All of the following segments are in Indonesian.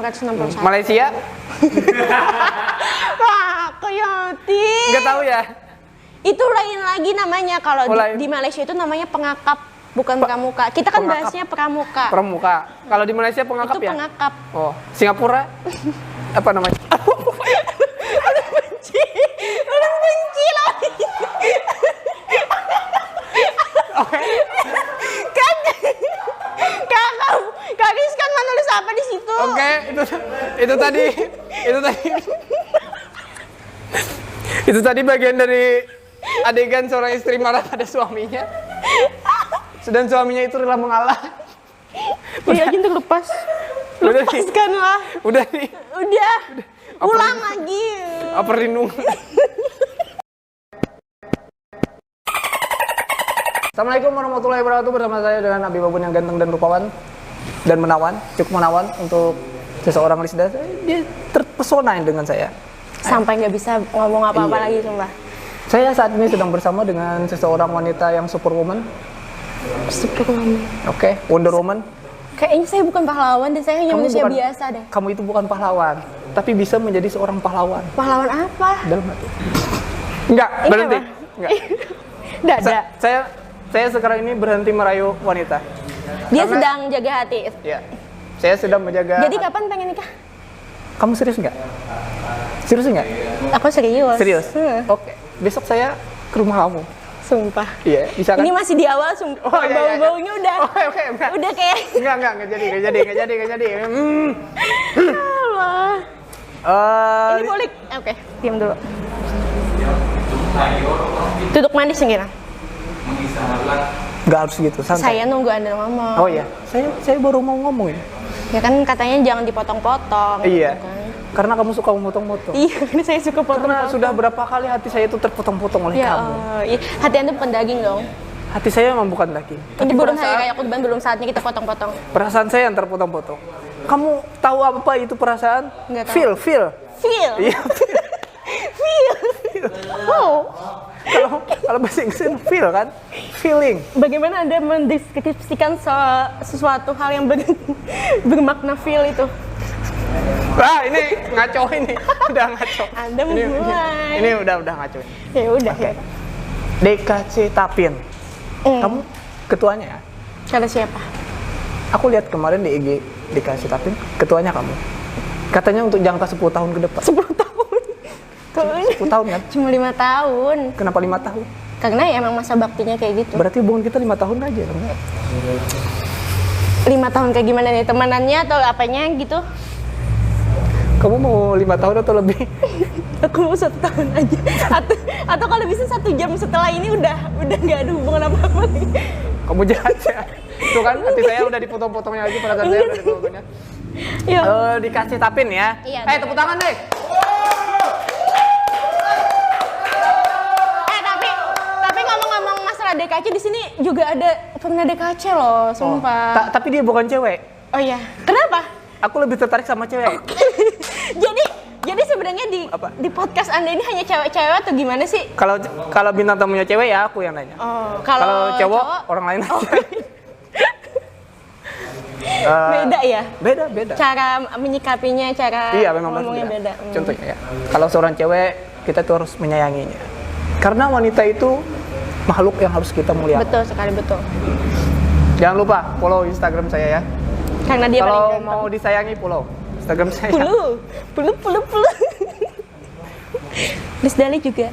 661. Malaysia? Wah, Coyote. Nggak tahu ya? Itu lain lagi namanya. Kalau di Malaysia itu namanya pengakap, bukan pramuka. Kita kan bahasnya pramuka. Pramuka. Kalau di Malaysia pengakap itu ya? Pengakap. Oh, Singapura? Apa namanya? Udah benci lagi. Oke. Kak Riz kan menulis apa di situ? Oke, itu tadi. Itu tadi bagian dari adegan seorang istri marah pada suaminya. Sedang suaminya itu rela mengalah. Iya, gitu lepas. Lepaskanlah. Udah nih. Udah. Ulang lagi. Perlindungan. Assalamualaikum warahmatullahi wabarakatuh. Bersama saya dengan Abi Babun yang ganteng dan rupawan dan menawan, cukup menawan untuk seseorang Lisda. Dia terpesona dengan saya. Sampai nggak bisa ngomong apa-apa lagi, sumpah. Saya saat ini sedang bersama dengan seseorang wanita yang superwoman. Superwoman. Oke, Wonder Woman. Kayaknya saya bukan pahlawan dan saya hanya manusia biasa deh. Kamu itu bukan pahlawan, tapi bisa menjadi seorang pahlawan. Pahlawan apa? Dalam hati. Enggak, berhenti. Enggak. Dada. Saya sekarang ini berhenti merayu wanita. Dia sedang jaga hati. Iya. Saya sedang menjaga. Jadi kapan pengen nikah? Kamu serius nggak? Serius nggak? Aku serius. Serius? Oke. Besok saya ke rumah kamu. Sumpah. Iya, bisa kan? Ini masih di awal, sumpah. Oh, iya. Bau-baunya udah. Oke. Udah kayak. Enggak jadi. Allah. Ini kulik. Oke, diam dulu. Duduk manis segera. Nggak harus gitu, santai. Saya nunggu Anda ngomong. Oh iya, saya baru mau ngomong ya. Ya kan katanya jangan dipotong-potong. Iya. Gitu kan. Karena kamu suka memotong-potong. Iya, ini saya suka potong-potong. Karena sudah berapa kali hati saya itu terpotong-potong oleh kamu. Iya. Hati Anda bukan daging dong. Hati saya memang bukan daging. Ini belum hari raya Kurban, belum saatnya kita potong-potong. Perasaan saya yang terpotong-potong. Kamu tahu apa itu perasaan? Nggak tahu. Feel. Iya. Feel. Oh. Kalau bahasa Inggris feel kan? Feeling. Bagaimana Anda mendeskripsikan sesuatu hal yang bermakna feel itu? Wah, ini ngaco ini. Udah ngaco. Anda mulai. Ini udah ngaco. Ya udah. Okay. DKC Tapin. Kamu ketuanya ya? Kata siapa? Aku lihat kemarin di IG DKC Tapin, ketuanya kamu. Katanya untuk jangka 10 tahun ke depan. 10 tahun? 10 tahun kan? Cuma 5 tahun. Kenapa 5 tahun? Karena ya emang masa baktinya kayak gitu. Berarti hubungan kita 5 tahun aja kan? 5 tahun kayak gimana nih? Temanannya atau apanya gitu? Kamu mau 5 tahun atau lebih? Aku mau 1 tahun aja. Atau kalau bisa 1 jam setelah ini udah nggak ada hubungan apa-apa lagi. Kamu jahat ya. Tuh kan hati saya udah dipotong-potongnya aja, perasaan saya udah dipotongnya. Iya. Dikasih Tapin ya. Iya. Tepuk tangan deh. Tapi ngomong-ngomong masalah DKC di sini juga ada pernah DKC loh, sumpah. Tapi dia bukan cewek. Oh iya. Kenapa? Aku lebih tertarik sama cewek. Jadi sebenarnya di podcast Anda ini hanya cewek-cewek atau gimana sih? Kalau bintang tamunya cewek ya aku yang nanya. Oh, kalau cowok orang lain aja. Beda ya? Beda. Cara menyikapinya, iya, memang ngomongnya beda. Contohnya ya, kalau seorang cewek kita tuh harus menyayanginya. Karena wanita itu makhluk yang harus kita muliakan. Betul sekali, betul. Jangan lupa follow Instagram saya ya. Karena dia kalau mau disayangi follow Instagram saya. Puluh. Lisdali juga.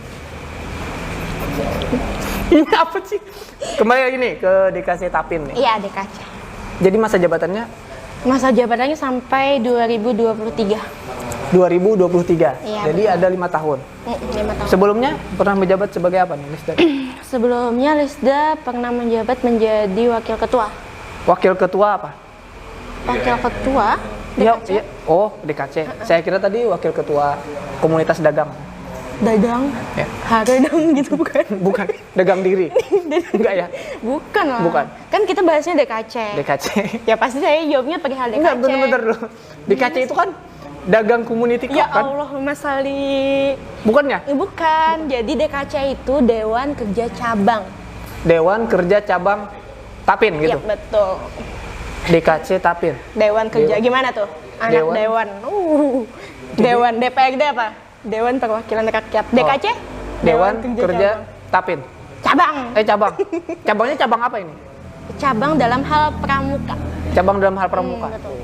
Ini apa sih? Kembali lagi nih ke DKC Tapin nih. Iya, DKC. Jadi masa jabatannya? Masa jabatannya sampai 2023. 2023. Iya, jadi betul. ada 5 tahun. 5 tahun. Sebelumnya pernah menjabat sebagai apa nih, Lisda? Sebelumnya Lisda pernah menjabat menjadi wakil ketua. Wakil ketua apa? Wakil ketua DKC. Iya. Oh, DKC. Saya kira tadi wakil ketua komunitas dagang. Dagang? Ya. Dagang gitu bukan? Bukan, dagang diri. Enggak ya? Bukan lah. Bukan. Kan kita bahasnya DKC. DKC. Ya pasti saya jawabnya perihal DKC. Enggak, bener-bener dulu. DKC itu kan dagang community club ya kan? Ya Allah, Mas Ali. Bukannya? Bukan. Jadi DKC itu Dewan Kerja Cabang. Dewan Kerja Cabang Tapin gitu? Iya, betul. DKC Tapin. Dewan Kerja, gimana tuh? Anak Dewan. Dewan DPRD apa? Dewan Perwakilan Rakyat. DKC? Dewan Kerja Tapin. Cabang. Cabang. Cabangnya cabang apa ini? Cabang dalam hal pramuka. Cabang dalam hal pramuka. Betul.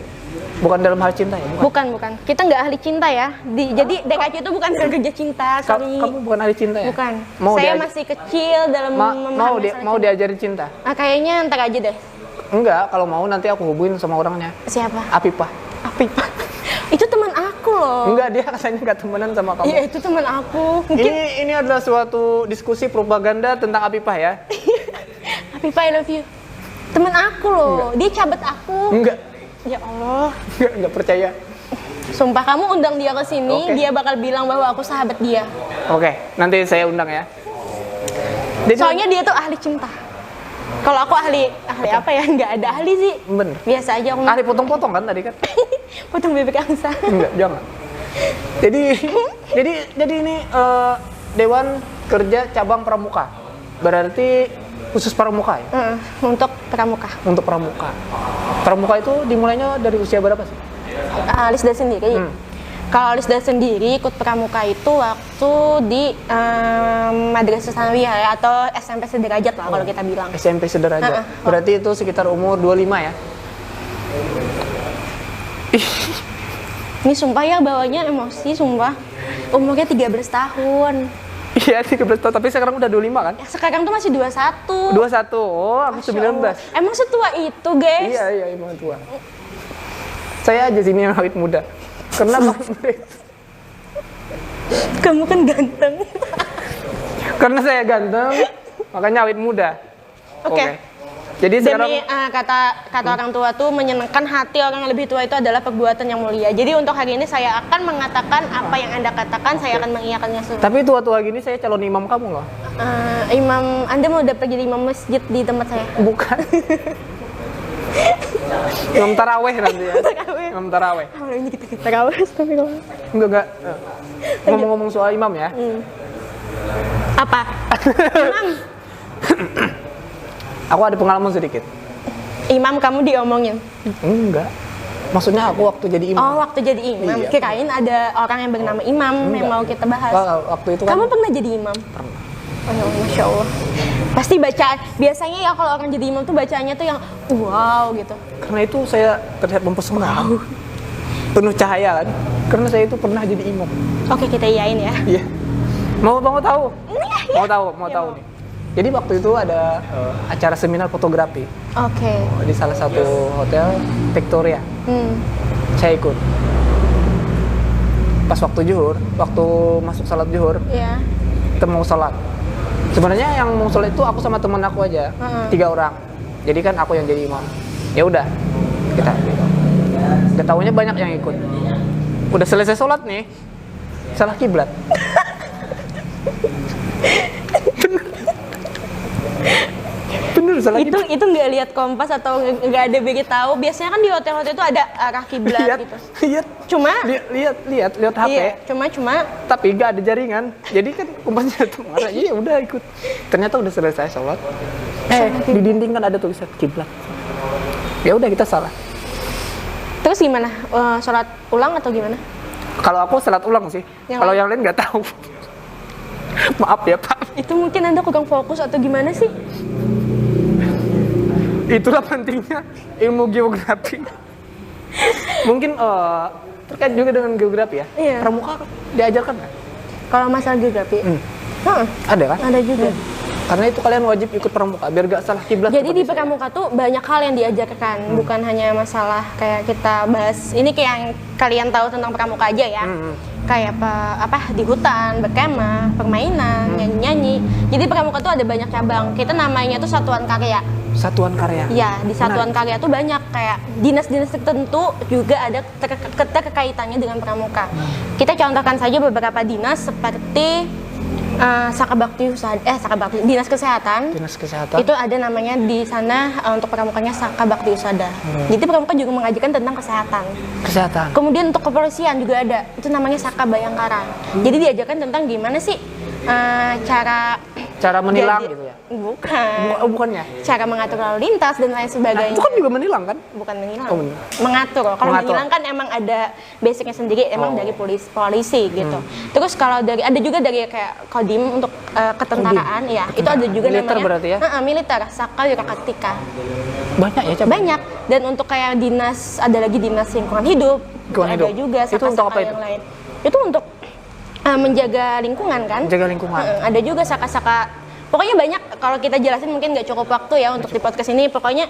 Bukan dalam hal cinta ya? Bukan. Kita nggak ahli cinta ya. Jadi DKC itu bukan kerja cinta. Kamu bukan ahli cinta ya? Bukan. Saya masih kecil dalam mau diajarin cinta. Kayaknya ntar aja deh. Enggak, kalau mau nanti aku hubungin sama orangnya. Siapa? Apipah. Itu teman aku loh. Enggak, dia katanya nggak temenan sama kamu. Iya, itu teman aku. Mungkin... Ini adalah suatu diskusi propaganda tentang Apipah ya. Apipah, I love you. Teman aku loh. Enggak. Dia cabet aku. Enggak. Ya Allah. Enggak percaya. Sumpah, kamu undang dia ke sini, dia bakal bilang bahwa aku sahabat dia. Oke, nanti saya undang ya. Soalnya dia tuh ahli cinta. Kalau aku ahli apa ya? Nggak ada ahli sih. Bener. Biasa aja aku. Ahli potong-potong kan tadi kan? Potong bebek angsa. Enggak, jangan. Jadi ini Dewan Kerja Cabang Pramuka. Berarti khusus pramuka ya? Untuk pramuka. Untuk pramuka. Pramuka itu dimulainya dari usia berapa sih? Lisda sendiri. Kalau Lisda sendiri ikut pramuka itu waktu di Madrasah Sanawiyah ya, atau SMP sederajat lah kalau kita bilang. SMP sederajat. Berarti itu sekitar umur 25 ya? Ini sumpah ya bawanya emosi, sumpah. Umurnya 13 tahun. Iya, 13 tahun, tapi sekarang udah 25 kan? Ya, sekarang tuh masih 21. 21, oh aku 19. Emang setua itu, guys? Iya, emang tua. Saya aja sini yang awet muda. Karena kamu kan ganteng. Karena saya ganteng, makanya awet muda. Oke. Jadi sekarang kata orang tua tuh menyenangkan hati orang yang lebih tua itu adalah perbuatan yang mulia. Jadi untuk hari ini saya akan mengatakan apa yang Anda katakan, saya akan mengiyakannya semua. Tapi tua-tua gini saya calon imam kamu loh. Imam, Anda mau dapat jadi imam masjid di tempat saya? Bukan. Imam taraweh nanti ya. Imam taraweh. Ini kita taraweh, tapi kalau enggak. Ngomong-ngomong soal imam ya. Apa? Imam. Aku ada pengalaman sedikit. Imam kamu diomongin? Enggak. Maksudnya aku waktu jadi imam. Oh, waktu jadi imam. Iya. Kirain ada orang yang bernama Imam yang mau kita bahas. Waktu itu kan. Kamu pernah jadi imam? Pernah. Oh, Masya Allah. Pasti bacaan. Biasanya ya kalau orang jadi imam tuh bacaannya tuh yang wow gitu. Karena itu saya terlihat mempesona. Wow. Penuh cahaya kan. Karena saya itu pernah jadi imam. Oke, kita iyain ya. Iya. Mau tahu? Iya. Mau tahu nih. Jadi waktu itu ada acara seminar fotografi. Oke. Di salah satu hotel Victoria. Saya ikut. Pas waktu zuhur, waktu masuk salat zuhur, kita mau salat. Sebenarnya yang mau salat itu aku sama teman aku aja, 3 orang. Jadi kan aku yang jadi imam. Ya udah, kita. Ketahuannya banyak yang ikut. Udah selesai salat nih, salah kiblat. Bener salah itu nggak lihat kompas atau nggak ada beritahu. Biasanya kan di hotel-hotel itu ada arah kiblat gitu. Lihat HP. Iya, cuma tapi nggak ada jaringan. Jadi kan kompasnya tuh marah. Iya udah ikut. Ternyata udah selesai sholat. Di dinding kan ada tulisan kiblat. Ya udah kita salah. Terus gimana? Sholat ulang atau gimana? Kalau aku sholat ulang sih. Kalau yang lain nggak tahu. Maaf ya Pak. Itu mungkin Anda kurang fokus atau gimana sih? Itulah pentingnya ilmu geografi. Mungkin terkait juga dengan geografi ya. Iya. Pramuka diajarkan kan? Kalau masalah geografi, ada kan? Ada juga. Karena itu kalian wajib ikut pramuka biar gak salah kiblat. Jadi di pramuka tuh banyak hal yang diajarkan, bukan hanya masalah kayak kita bahas ini kayak yang kalian tahu tentang pramuka aja ya. Kayak apa di hutan, berkemah, permainan, nyanyi-nyanyi. Jadi pramuka tuh ada banyak cabang. Kita namanya tuh satuan karya. Satuan karya. Iya, di satuan karya tuh banyak kayak dinas-dinas tertentu juga ada keterkaitannya dengan pramuka. Kita contohkan saja beberapa dinas seperti Sakabakti Dinas Kesehatan. Dinas Kesehatan. Itu ada namanya di sana untuk pramukanya Sakabakti Usada. Jadi pramuka juga mengajarkan tentang kesehatan. Kemudian untuk kepolisian juga ada. Itu namanya Saka Bayangkara. Jadi diajarkan tentang gimana sih cara Cara menilang gitu ya? Bukan. Bukannya? Cara mengatur lalu lintas dan lain sebagainya. Nah, itu kan juga menilang kan? Bukan menilang. Oh, mengatur. Kalau menilang kan emang ada basicnya sendiri, emang dari polisi gitu. Terus kalau ada juga dari kayak Kodim untuk ketentaraan, ya itu ada juga militer namanya. Berarti ya? Militer, Saka Wirakatika. Banyak ya, Cap? Banyak. Dan untuk kayak dinas, ada lagi dinas lingkungan hidup. Ada juga Saka-Saka yang lain. Itu untuk menjaga lingkungan kan? Menjaga lingkungan. Ada juga Saka-Saka. Pokoknya banyak, kalau kita jelasin mungkin nggak cukup waktu ya untuk di podcast ini. Pokoknya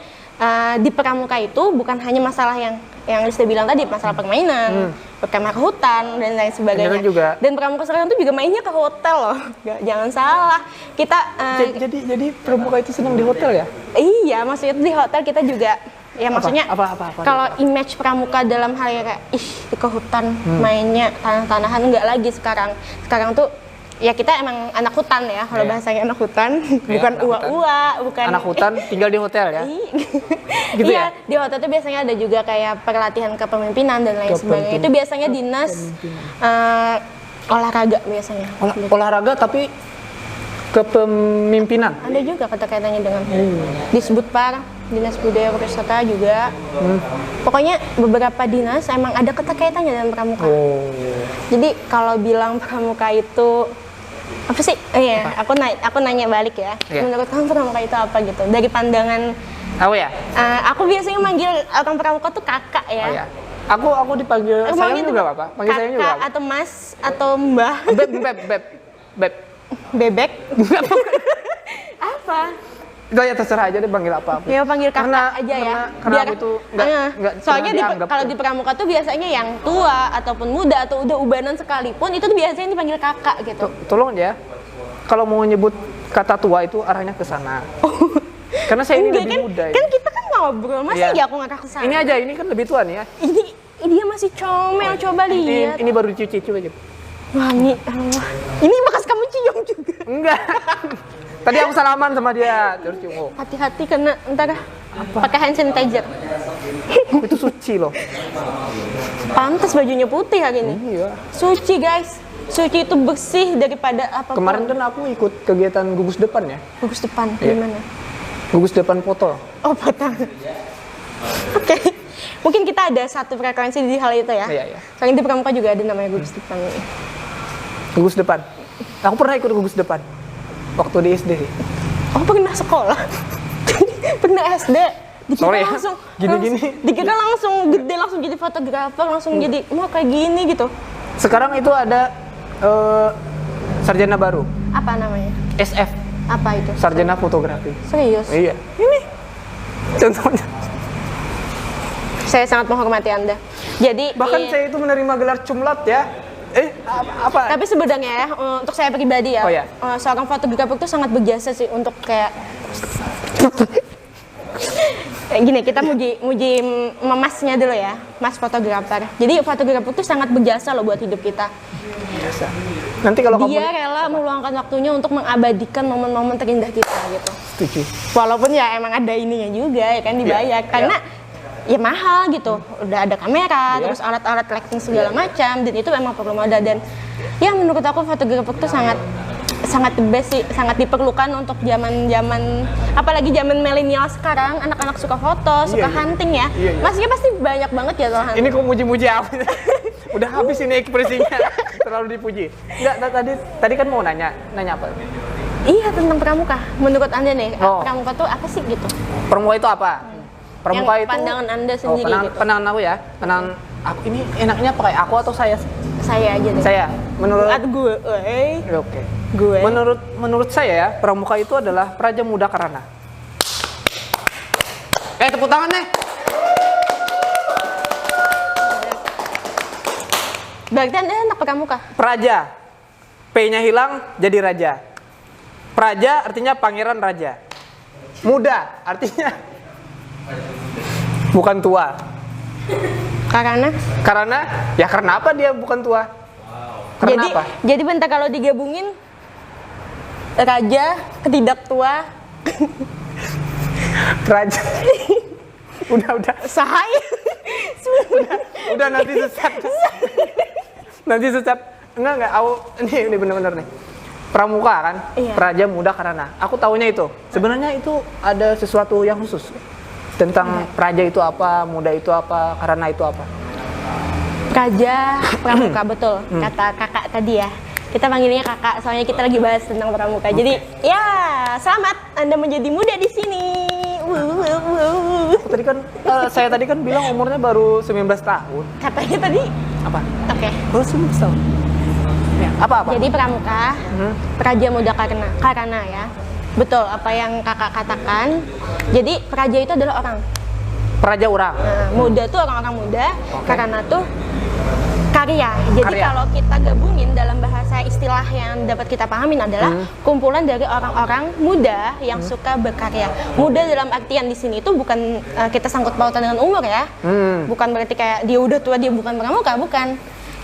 di Pramuka itu bukan hanya masalah yang Lista bilang tadi, masalah permainan, berkemah ke hutan dan lain sebagainya. Juga. Dan Pramuka sekarang tuh juga mainnya ke hotel loh. Jangan salah. Kita jadi Pramuka itu senang di hotel ya? Iya, maksudnya di hotel kita juga. Ya maksudnya kalau image Pramuka dalam hal ya kayak ke hutan mainnya tanah-tanahan, enggak lagi sekarang tuh ya kita emang anak hutan ya, kalau bahasanya anak hutan, bukan ua-ua, bukan anak hutan tinggal di hotel ya. Gitu ya. Di hotel tuh biasanya ada juga kayak pelatihan kepemimpinan dan lain sebagainya. Itu biasanya dinas olahraga biasanya. Olahraga tapi kepemimpinan. Ada juga kaitannya dengan Disbudpar, Dinas Budaya Pariwisata juga. Pokoknya beberapa dinas emang ada keterkaitannya dengan Pramuka. Jadi kalau bilang Pramuka itu apa sih? Aku nanya balik ya. Menurut kamu Pramuka itu apa gitu? Dari pandangan aku biasanya manggil orang Pramuka tuh kakak ya. Aku dipanggil sayang juga apa? Panggil sayang juga. Kakak atau Mas atau Mbah. Beb. Bebek. Apa? Gak ya, terserah aja deh panggil apa. Ya panggil kakak aja ya. Karena aku tuh nggak soalnya kalau di Pramuka tuh biasanya yang tua ataupun muda atau udah ubanan sekalipun itu tuh biasanya dipanggil kakak gitu. Tolong ya. Kalau mau nyebut kata tua itu arahnya ke sana. Karena saya ini lebih muda. Kan kita kan ngobrol, masa ya aku ngakak ke sana. Ini aja, ini kan lebih tua nih ya. Ini dia masih comel, coba lihat. Ini baru dicuci, coba aja. Wangi, ini bekas kamu cium juga. Enggak. Tadi aku salaman sama dia, terus cium. Hati-hati kena ntar pakai hand sanitizer. Itu suci loh. Pantas bajunya putih hari ini. Iya. Suci guys. Suci itu bersih daripada apa. Kemarin kan aku ikut kegiatan gugus depan ya. Gugus depan gimana? Gugus depan foto. Oh, foto. Oke. Mungkin kita ada satu frekuensi di hal itu ya. Iya. Soalnya di Pramuka juga ada namanya gugus depan. Gugus depan. Aku pernah ikut gugus depan. Waktu di SD sih. Oh, pernah sekolah? Pernah SD? Sorry ya, gini-gini. Dikira langsung gede, langsung jadi fotografer, langsung jadi mau kayak gini gitu. Sekarang itu ada sarjana baru. Apa namanya? SF. Apa itu? Sarjana fotografi. Serius? Iya. Ini contohnya. Saya sangat menghormati Anda. Jadi bahkan saya itu menerima gelar cumlat ya. Apa? Tapi sebenarnya ya, untuk saya pribadi ya, seorang fotografer itu sangat berjasa sih untuk kayak gini, kita muji memasnya dulu ya, Mas fotografer. Jadi fotografer itu sangat berjasa loh buat hidup kita. Biasa. Nanti kalau dia rela meluangkan waktunya untuk mengabadikan momen-momen terindah kita gitu. Setuju. Walaupun ya emang ada ininya juga ya kan dibayar karena ya mahal gitu, udah ada kamera, terus alat-alat lighting segala macam, dan itu memang perlu modal. Dan ya menurut aku fotografer itu sangat the best sih, sangat diperlukan untuk zaman apalagi zaman milenial sekarang, anak-anak suka foto, suka hunting ya. Maksudnya pasti banyak banget ya soal hunting. Ini kok muji-muji apa? Udah habis ini ekspresinya, terlalu dipuji. Enggak, tadi kan mau nanya apa? Iya, tentang Pramuka. Menurut Anda nih, Pramuka tuh apa sih gitu? Pramuka itu apa? Pramuka yang pandangan Anda sendiri gitu. Pandangan aku ya. Pandangan aku ini enaknya pakai aku atau saya? Saya aja deh. Saya. Menurut gue. Oke. Gue. Menurut saya ya, Pramuka itu adalah Praja Muda Karana. Tepuk tangan nih. Berarti Anda anak Pramuka? Praja. P-nya hilang jadi raja. Praja artinya pangeran raja. Muda artinya bukan tua. Karena apa dia bukan tua? Karena apa? Jadi bentar kalau digabungin raja, ketidak tua. Raja. Udah. Sahai. Udah nanti sesat. Enggak. Ini benar-benar nih. pramuka kan, Iya. Praja Muda Karana. Aku taunya itu. Sebenarnya itu ada sesuatu yang khusus tentang Praja itu apa, Muda itu apa, Karana itu apa. Praja, Pramuka, betul. Kata kakak tadi ya. Kita panggilnya kakak, soalnya kita lagi bahas tentang pramuka. Jadi, ya selamat Anda menjadi muda di sini. Tadi kan, saya tadi kan bilang umurnya baru 19 tahun. Katanya tadi, Apa? oke. Baru 19 tahun. Ya, apa-apa? Jadi pramuka, Praja Muda Karana ya. Betul, apa yang kakak katakan. Jadi, Praja itu adalah orang. Praja orang. Nah, muda tuh orang-orang muda, Karana tuh karya. Jadi Karya. kalau kita gabungin dalam bahasa istilah yang dapat kita pahamin adalah kumpulan dari orang-orang muda yang suka berkarya. Muda dalam artian di sini itu bukan kita sangkut pautan dengan umur ya. Bukan berarti kayak dia udah tua dia bukan pramuka, bukan.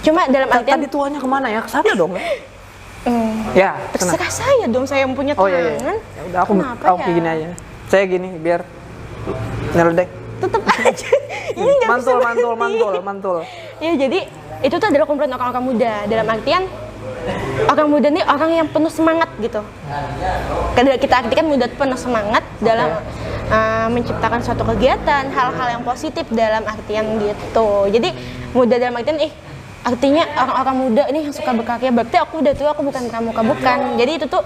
Cuma dalam artian Tadi tuanya kemana ya? Kesana dong ya? Ya, sana. terserah saya dong, saya yang punya Oh tangan. iya, iya. Ya udah aku Kenapa kayak gini aja. Saya gini biar nyeledek. Tetep aja. Ini nggak bisa berhenti. Mantul. Ya jadi itu tuh adalah kumpulan orang-orang muda dalam artian orang muda nih orang yang penuh semangat gitu. Kadang kita artikan muda itu penuh semangat dalam menciptakan suatu kegiatan, hal-hal yang positif dalam artian gitu. Jadi muda dalam artian artinya orang-orang muda ini yang suka berkarya, berarti aku udah tua, aku bukan pramuka, bukan. Jadi itu tuh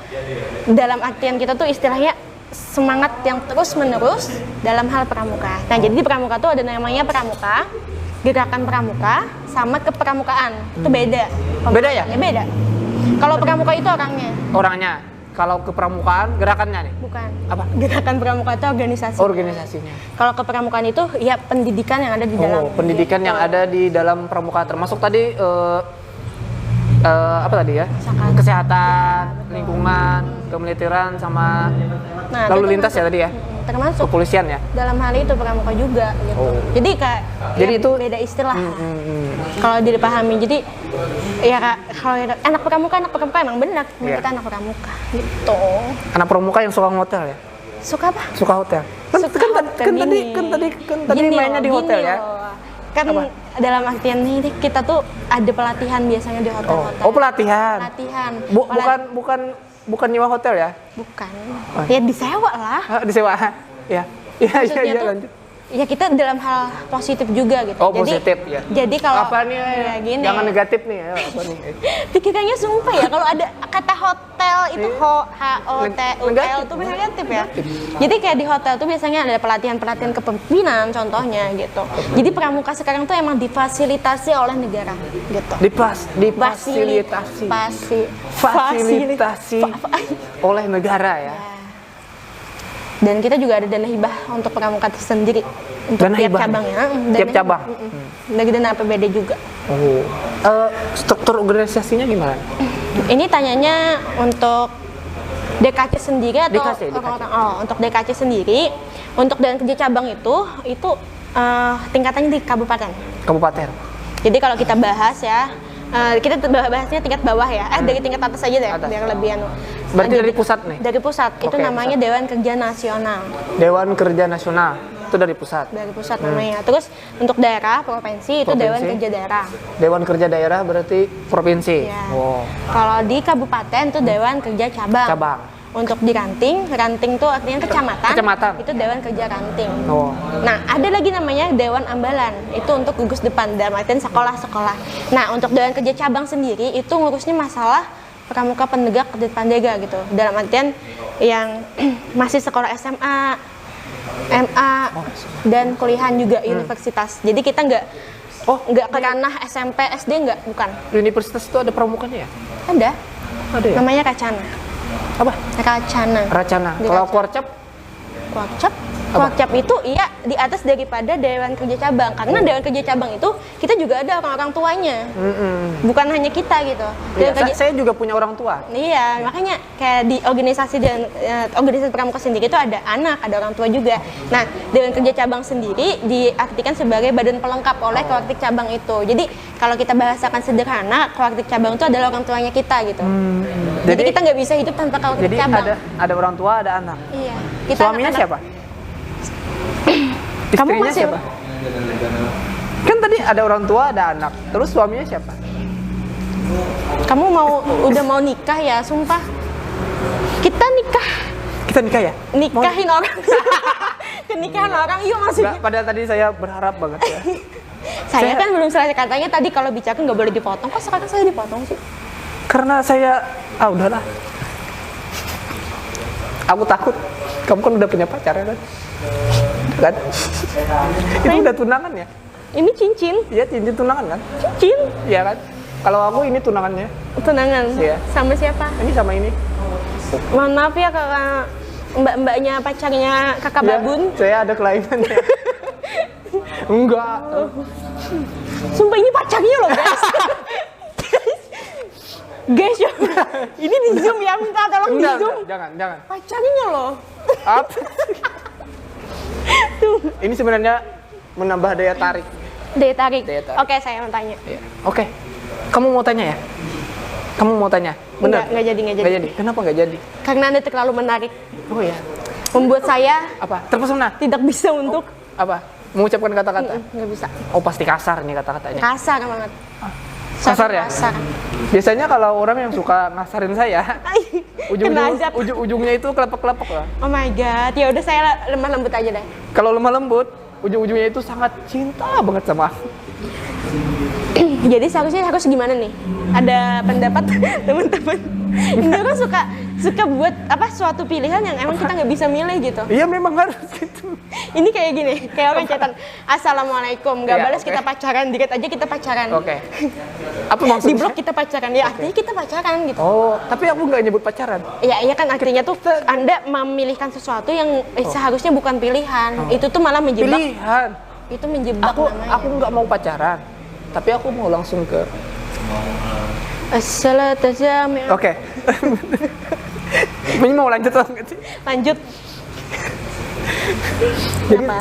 dalam artian kita tuh istilahnya semangat yang terus menerus dalam hal pramuka. Nah jadi di pramuka tuh ada namanya pramuka, gerakan pramuka, sama kepramukaan. Itu beda. Beda ya? Beda. Kalau pramuka itu Orangnya. Kalau kepramukaan gerakannya nih. bukan. Apa? Gerakan pramuka itu organisasi. Organisasinya. Kalau kepramukaan itu ya pendidikan yang ada di dalam. Pendidikan gitu. yang ada di dalam pramuka termasuk tadi apa tadi ya? Kesehatan, lingkungan, kemiliteran sama Nah, lalu itu lintas ya tadi ya? termasuk Kepolisian ya? dalam hal itu pramuka juga gitu. Oh. Jadi kayak Jadi ya itu beda istilah kalau dipahami. Jadi ya Kak, kalau anak pramuka emang benar Iya. kita anak pramuka gitu. anak pramuka yang suka hotel ya? Suka apa? Suka hotel. Kan tadi Gini mainnya di loh, hotel gini ya? loh. Kan dalam artian ini kita tuh ada pelatihan biasanya di hotel-hotel. Oh, pelatihan. Pelatihan. Bukan nyewa hotel ya? Bukan. Ya disewa lah. Disewa. Ya. Maksudnya Iya tuh, lanjut. ya kita dalam hal positif juga gitu. Oh, positif ya. Jadi kalau Apa nih? ya gini. Jangan negatif nih ya. Apa nih? Pikirannya sumpah ya kalau ada kata hotel itu HOTEL Negatif. itu negatif ya. Jadi kayak di hotel tuh biasanya ada pelatihan-pelatihan kepemimpinan contohnya gitu. Jadi pramuka sekarang tuh emang difasilitasi oleh negara gitu. Difasilitasi oleh negara ya. Dan kita juga ada dana hibah untuk pramuka tersendiri untuk Dana tiap hibah? cabangnya. Tiap cabang? Dari dana APBD juga. Oh. Struktur organisasinya gimana? Ini tanyanya untuk DKC sendiri atau DKC. orang-orang? Oh, untuk DKC sendiri, untuk dan kerja cabang itu tingkatannya di kabupaten. Kabupaten. Jadi kalau kita bahas ya, kita bahasnya tingkat bawah ya. Dari tingkat atas aja deh, Atas. biar lebih Berarti dari pusat nih? Dari pusat. Itu Oke, namanya pusat. Dewan Kerja Nasional. Dewan Kerja Nasional. Itu dari pusat. Dari pusat namanya. Terus untuk daerah, provinsi itu Dewan Provinsi. Kerja Daerah. Dewan Kerja Daerah berarti provinsi. Ya. Oh. Kalau di kabupaten itu Dewan Kerja Cabang. Cabang. Untuk di ranting itu artinya kecamatan. Kecamatan. Itu Dewan Kerja Ranting. Oh. Nah, ada lagi namanya Dewan Ambalan. Itu untuk gugus depan dalam artian sekolah-sekolah. Nah, untuk Dewan Kerja Cabang sendiri itu ngurusnya masalah pramuka penegak Pandega gitu. Dalam artian yang masih sekolah SMA, MA, dan kuliahan juga universitas. Jadi kita nggak ke ranah SMP, SD bukan. Di universitas itu ada pramukanya ya? Ada. Ada ya? Namanya Racana. Apa? Racana. Di Kalau Racana. Kuarcap? Kuarcap itu iya di atas daripada Dewan Kerja Cabang. Karena Dewan Kerja Cabang itu kita juga ada orang-orang tuanya. Bukan hanya kita gitu. Iya, saya juga punya orang tua. Iya, makanya kayak di organisasi dan organisasi pramuka sendiri itu ada anak, ada orang tua juga. Nah, Dewan Kerja Cabang sendiri diartikan sebagai badan pelengkap oleh Koartik Cabang itu. Jadi kalau kita bahasakan sederhana, Koartik Cabang itu adalah orang tuanya kita gitu. Jadi kita nggak bisa hidup tanpa Koartik Cabang. Jadi ada orang tua, ada anak. Iya. Suaminya siapa? Kamu Istrinya masih siapa? Kan tadi ada orang tua, ada anak. Terus suaminya siapa? Kamu udah mau nikah ya, sumpah. Kita nikah ya? Nikahin orang. Kenikahan orang, yuk maksudnya. Padahal tadi saya berharap banget ya. Saya kan belum selesai katanya tadi kalau bicara nggak boleh dipotong. Kok sekarang saya dipotong sih? Karena saya, udahlah. Aku takut. Kamu kan udah punya pacar ya kan? Kan? Itu udah tunangan ya? Ini cincin. Iya, cincin tunangan kan? Cincin. Iya kan? Kalau aku ini tunangannya. Tunangan. Iya. Sama siapa? Ini sama ini. Mohon maaf ya kakak, mbaknya pacarnya kakak Babun. Saya ada kelainannya. Enggak. Sumpah ini pacarnya loh guys. Guys, ini di zoom ya, minta tolong di zoom. Jangan. Pacarnya loh. Apa? Tuh. Ini sebenarnya menambah daya tarik. Daya tarik. Oke, saya mau tanya. Iya. Oke. Kamu mau tanya ya? Kamu mau tanya? Benar? Nggak jadi. Kenapa nggak jadi? Karena Anda terlalu menarik. Oh ya. Membuat saya Apa? Terpesona? tidak bisa untuk Apa? Mengucapkan kata-kata? nggak bisa. Oh, pasti kasar nih kata-katanya. Kasar banget. Kasar ya? Kasar. Biasanya kalau orang yang suka ngasarin saya, Kena azab. ujung-ujungnya itu kelepek-kelepek lah. Oh my god, ya udah saya lemah lembut aja deh. Kalau lemah lembut, ujung-ujungnya itu sangat cinta banget sama aku. Jadi seharusnya harus gimana nih? Ada pendapat teman-teman? Ini orang suka buat suatu pilihan yang emang kita nggak bisa milih gitu. Iya, memang harus gitu. Ini kayak gini, kayak orang chatan Assalamualaikum, nggak Iya, balas oke. kita pacaran, dikit aja kita pacaran. Oke. Apa maksudnya? Di blok kita pacaran, ya artinya kita pacaran gitu. Oh, tapi aku nggak nyebut pacaran. Iya kan artinya tuh Anda memilihkan sesuatu yang seharusnya bukan pilihan. Itu tuh malah menjebak. Pilihan. Itu menjebak namanya. Aku nggak mau pacaran, tapi aku mau langsung ke. Assalamualaikum. Oke. Ini mau lanjut atau nggak sih? Lanjut. Jadi, Apa?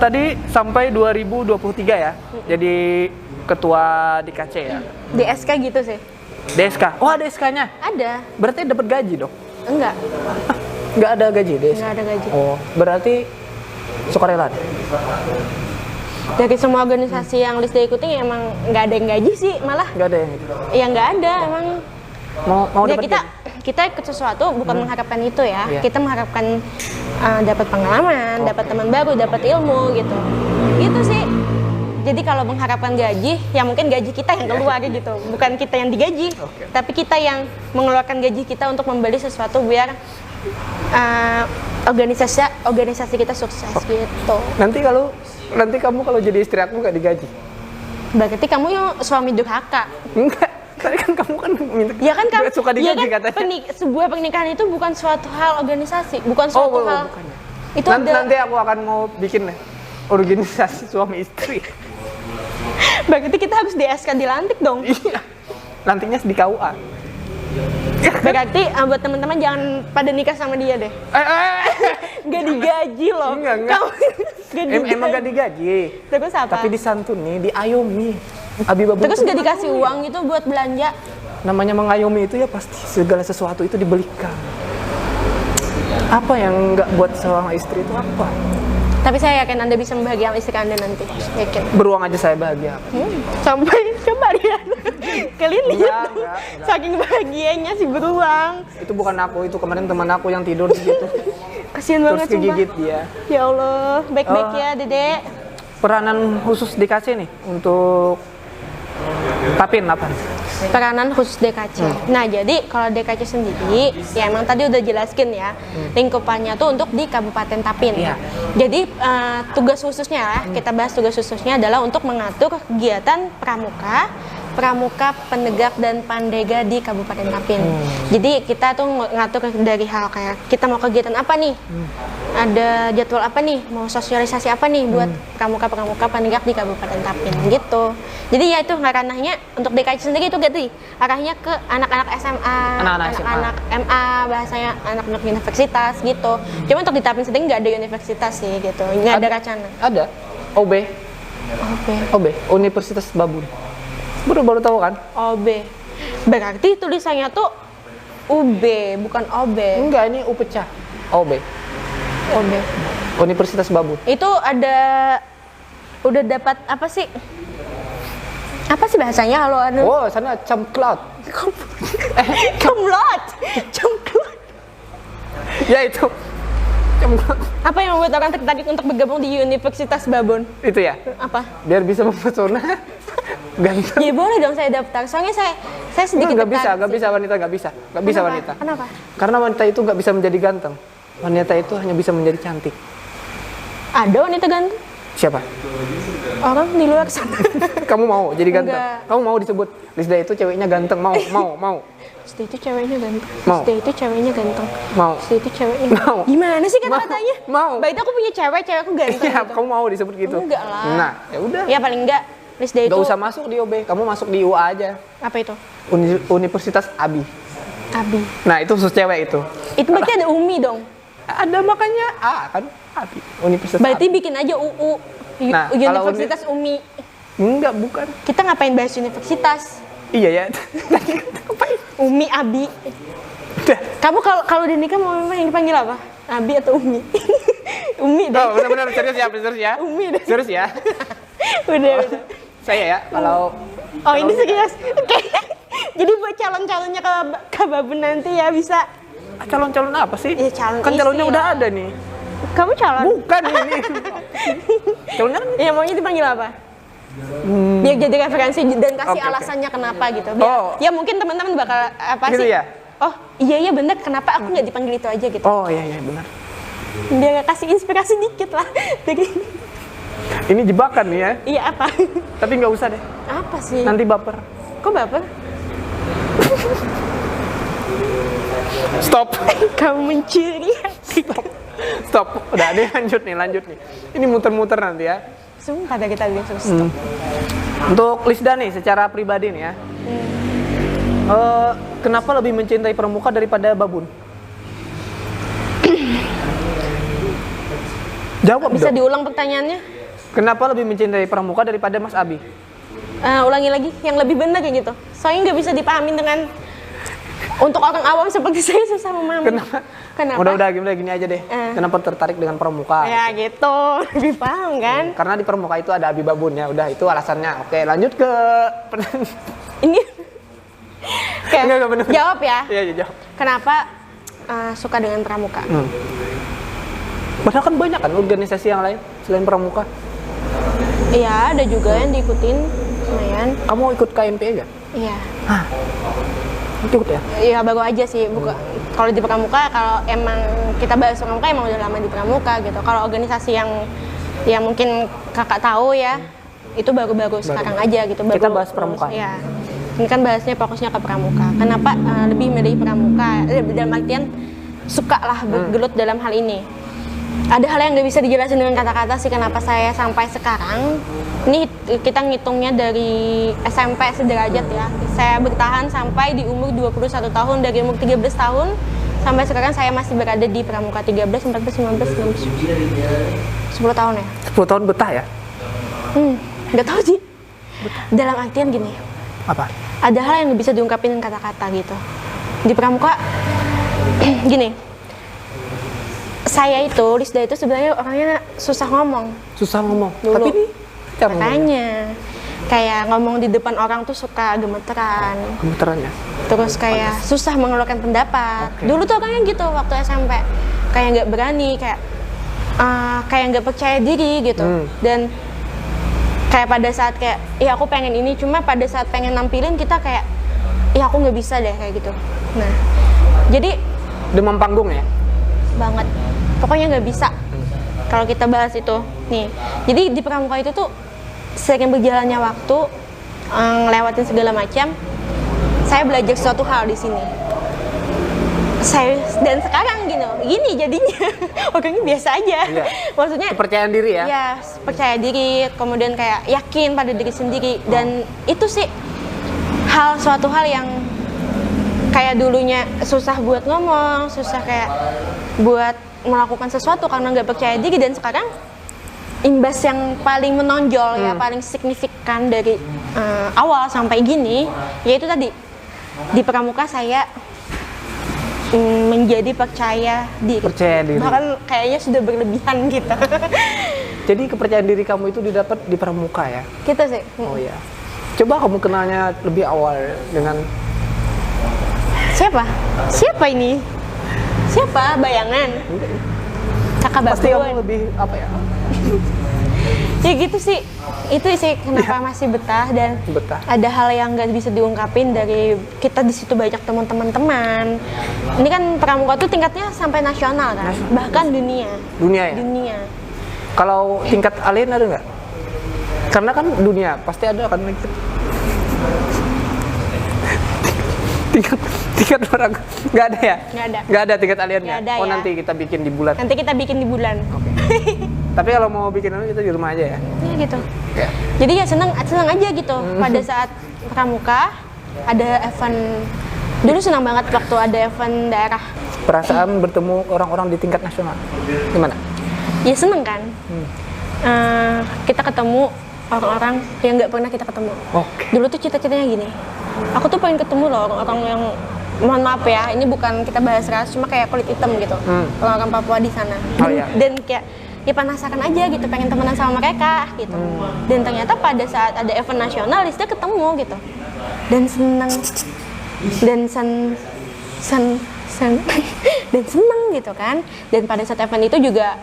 tadi sampai 2023 ya. Jadi ketua di KC ya. Di SK gitu sih. DSK. Oh, ada SK-nya. Ada. Berarti dapat gaji dong. Enggak. Nggak ada gaji DSK. Enggak ada gaji. Oh, berarti sukarela. Dari semua organisasi yang list diikuti emang nggak ada yang gaji sih, malah. Nggak ada yang gitu. Ya nggak ada, emang. Mau Ya dapat kita ikut sesuatu bukan mengharapkan itu ya. Iya. Kita mengharapkan dapat pengalaman, dapat teman baru, dapat ilmu gitu. Gitu sih. Jadi kalau mengharapkan gaji, ya mungkin gaji kita yang keluar gitu, bukan kita yang digaji, tapi kita yang mengeluarkan gaji kita untuk membeli sesuatu biar organisasi kita sukses gitu. Nanti kamu kalau jadi istri aku nggak digaji. Berarti kamu yang suami durhaka. Enggak. Tadi kan kamu kan minta. Ya kan kamu suka digaji katanya. Sebuah pernikahan itu bukan suatu hal organisasi, bukan suatu hal. Bukannya. Itu Nanti aku akan mau bikin organisasi suami istri. Berarti kita harus di SK dilantik dong. Iya. Nantinya di KUA. Berarti buat teman-teman jangan pada nikah sama dia deh. Gak digaji loh. Enggak. Emang gak digaji. Terus apa? Tapi disantuni, diayomi. Terus gak dikasih uang gitu buat belanja? Namanya mengayomi itu ya pasti segala sesuatu itu dibelikan. Apa yang nggak buat seorang istri itu apa? Tapi saya yakin Anda bisa membahagiakan istri Anda nanti. Yakin. Beruang aja saya bahagia. Sampai coba lihat. Kalian lihat. Enggak. Saking bahagianya si beruang. Itu bukan aku, itu kemarin teman aku yang tidur di situ. Kasian Terus banget sumpah. kegigit dia. Ya Allah, baik-baik ya Dedek. Peranan khusus DKC nih untuk Tapin apa? Peranan khusus DKC. Nah, jadi kalau DKC sendiri, ya emang tadi udah jelaskin ya, lingkupannya tuh untuk di Kabupaten Tapin. Iya. Jadi tugas khususnya, kita bahas tugas khususnya adalah untuk mengatur kegiatan pramuka, penegak dan pandega di Kabupaten Tapin. Jadi kita tuh ngatur dari hal kayak kita mau kegiatan apa nih, ada jadwal apa nih, mau sosialisasi apa nih buat pramuka penegak di Kabupaten Tapin gitu. Jadi ya itu ranahnya untuk DKC sendiri itu gitu, arahnya ke anak-anak SMA, anak-anak MA, bahasanya anak-anak universitas gitu. Cuma untuk di Tapin sendiri nggak ada universitas sih gitu, nggak ada rencana. Ada. OB, Universitas Babun. Baru tahu kan? OB. Berarti tulisannya tuh UB, bukan OB. Enggak, ini U pecah. OB. Universitas Babun. Itu udah dapat apa sih? Apa sih bahasanya kalau anu? Oh, sana camklot. Kumlot. Camklot. Ya itu. Camklot. Apa yang membuat orang tertarik untuk bergabung di Universitas Babon? Itu ya? Apa? Biar bisa mempesona. Ganteng. Ya boleh dong saya daftar. Soalnya saya sedikit nggak bisa wanita, nggak bisa wanita. Kenapa? Karena wanita itu nggak bisa menjadi ganteng. Wanita itu hanya bisa menjadi cantik. Ada wanita ganteng? Siapa? Orang di luar sana. Kamu mau jadi ganteng? Enggak. Kamu mau disebut Lisda itu ceweknya ganteng? Mau. Lisda itu ceweknya ganteng. Mau. Lisda itu ceweknya ganteng. Mau. Lisda itu ceweknya. Mau. Gimana sih kata-katanya? Mau. Baik aku punya cewekku ganteng. Iya, gitu. kamu mau disebut gitu? Enggak lah. Nah, ya udah. Ya paling enggak Lisda itu. Gak usah masuk di OB, kamu masuk di UA aja. Apa itu? Universitas Abi. Abi. Nah, itu khusus cewek itu. Itu berarti ada Umi dong. Ada makanya kan Abi. Universitas Berarti Abi. bikin aja UU. Nah, kalau Universitas Umi. Enggak, bukan. Kita ngapain bahas universitas? Iya ya. Ngapain? Umi, Abi. Udah. Kamu kalau udah nikah mau yang dipanggil apa? Abi atau Umi? Umi deh. Oh, benar-benar serius ya. Umi deh. Serius ya. Udah. Saya ya, kalau Oh, ini serius. Oke. Jadi buat calon-calonnya ke Babon nanti ya bisa. calon-calon apa sih? Ya, calon kan calonnya istri udah lah. ada nih. Kamu calon? Bukan ini. Calonnya kan Ya maunya dipanggil apa? Biar jadi referensi dan kasih Oke. alasannya kenapa gitu. Biar, Oh. Ya mungkin teman-teman bakal apa Gitu sih? ya? Oh iya bener. Kenapa aku nggak dipanggil itu aja gitu? Oh iya benar. Biar kasih inspirasi dikit lah. Dari Ini jebakan nih ya. iya apa? Tapi nggak usah deh. Apa sih? Nanti baper. Kok baper? Stop. Kamu mencuri. Stop. Udah nih lanjut nih. Ini muter-muter nanti ya. Sumpah dah kita bilang stop. Untuk Lisda nih secara pribadi nih ya. Kenapa lebih mencintai Pramuka daripada Babon? Jawab Bisa dong. diulang pertanyaannya? Kenapa lebih mencintai Pramuka daripada Mas Abi? Ulangi lagi yang lebih benar kayak gitu. Soalnya nggak bisa dipahami dengan untuk orang awam seperti saya susah memahami. Kenapa? Udah gini aja deh. Kenapa tertarik dengan Pramuka? Ya gitu, lebih paham kan? Karena di Pramuka itu ada Abi Babon ya. Udah itu alasannya. Oke, lanjut ke Ini kayak Enggak, bener. jawab ya. Iya, jawab. Kenapa suka dengan Pramuka? Padahal kan banyak kan organisasi yang lain selain Pramuka. Iya, ada juga yang diikutin, lumayan. Kamu ikut KMP aja? Iya. Ikut ya? Iya baru aja sih. Kalau di Pramuka, kalau emang kita bahas Pramuka emang udah lama di Pramuka gitu. Kalau organisasi yang mungkin kakak tahu ya, itu baru-baru sekarang aja gitu. Kita bahas Pramuka. Iya. Ini kan bahasnya fokusnya ke Pramuka. Kenapa lebih milih Pramuka? Dalam artian suka lah bergelut dalam hal ini. Ada hal yang nggak bisa dijelasin dengan kata-kata sih kenapa saya sampai sekarang. Ini kita ngitungnya dari SMP sederajat ya. Saya bertahan sampai di umur 21 tahun, dari umur 13 tahun sampai sekarang saya masih berada di Pramuka 13, 14, 15, 16. 10 tahun ya? 10 tahun betah ya? Nggak tahu sih. Dalam artian gini. Apa? Ada hal yang nggak bisa diungkapin dengan kata-kata gitu. Di Pramuka gini. Saya itu, Lisda itu sebenarnya orangnya susah ngomong. Susah ngomong. Dulu. Tapi ini cara Makanya kayak ngomong di depan orang tuh suka gemeteran. gemeterannya. Terus kayak susah mengeluarkan pendapat. Oke. Dulu tuh orangnya gitu waktu SMP. Kayak nggak berani, kayak nggak percaya diri gitu. Dan kayak pada saat kayak, ya aku pengen ini, cuma pada saat pengen nampilin kita kayak, ya aku nggak bisa deh kayak gitu. Nah, jadi Demam panggung ya? banget. Pokoknya nggak bisa. Kalau kita bahas itu, nih. Jadi di Pramuka itu tuh sering berjalannya waktu, ngelewatin segala macam. Saya belajar suatu hal di sini. Dan sekarang gini jadinya orangnya biasa aja. Iya. Maksudnya Kepercayaan diri ya? ya percaya diri, kemudian kayak yakin pada diri sendiri. Dan itu sih suatu hal yang kayak dulunya susah buat ngomong, susah kayak buat melakukan sesuatu karena nggak percaya diri, dan sekarang imbas yang paling menonjol ya, paling signifikan dari awal sampai gini, yaitu tadi di Pramuka saya menjadi percaya diri. Bahkan kayaknya sudah berlebihan gitu. Jadi kepercayaan diri kamu itu didapat di Pramuka ya? Gitu sih. Oh ya. Coba kamu kenalnya lebih awal dengan siapa? Siapa ini? Siapa? Bayangan? Kakak pasti Babon. kamu lebih apa ya? Ya gitu sih. Itu sih kenapa masih betah dan Betah. ada hal yang nggak bisa diungkapin dari kita di situ banyak teman-teman. Ini kan pramuka tuh tingkatnya sampai nasional kan, bahkan dunia. Dunia ya? Dunia. Kalau tingkat alien ada nggak? Karena kan dunia pasti ada kan tingkat orang nggak ada ya? Nggak ada tingkat aliennya. Nggak ada, oh ya. nanti kita bikin di bulan. Nanti kita bikin di bulan. Oke. Tapi kalau mau bikin itu kita di rumah aja ya. Ya gitu. Ya. Jadi ya seneng aja gitu. Pada saat pramuka ada event. Dulu senang banget waktu ada event daerah. Perasaan bertemu orang-orang di tingkat nasional gimana? Ya seneng kan. Kita ketemu orang-orang yang nggak pernah kita ketemu. Oke. Dulu tuh cita-citanya gini. Aku tuh pengen ketemu loh orang-orang yang, mohon maaf ya, ini bukan kita bahas ras, cuma kayak kulit hitam gitu, orang-orang Papua di sana. Oh, iya. Dan kayak ya penasaran aja gitu, pengen temenan sama mereka gitu. Dan ternyata pada saat ada event nasional, dia ketemu gitu. Dan seneng, dan dan seneng gitu kan. Dan pada saat event itu juga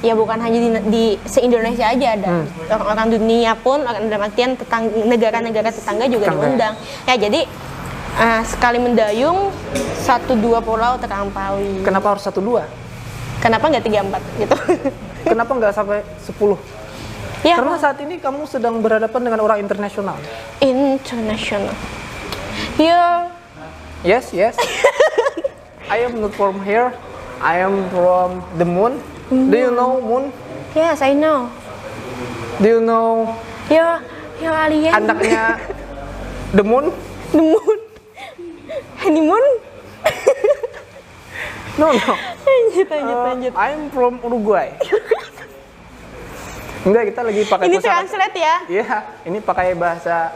ya bukan hanya di se-Indonesia aja, ada orang-orang dunia pun, orang dalam artian negara-negara tetangga juga diundang. Ya jadi sekali mendayung 1-2 pulau terlampaui. Kenapa harus 1-2? Kenapa nggak 3-4 gitu? Kenapa nggak sampai 10? Ya, Karena saat ini kamu sedang berhadapan dengan orang internasional. international. Ya. Yes. I am not from here. I am from the moon. Do you know moon? Yes, I know. Do you know Ya alien. anaknya the moon? The moon. Honeymoon? No. Lanjut. I'm from Uruguay. Enggak, kita lagi pakai Ini kosakata. translate ya? Iya, ini pakai bahasa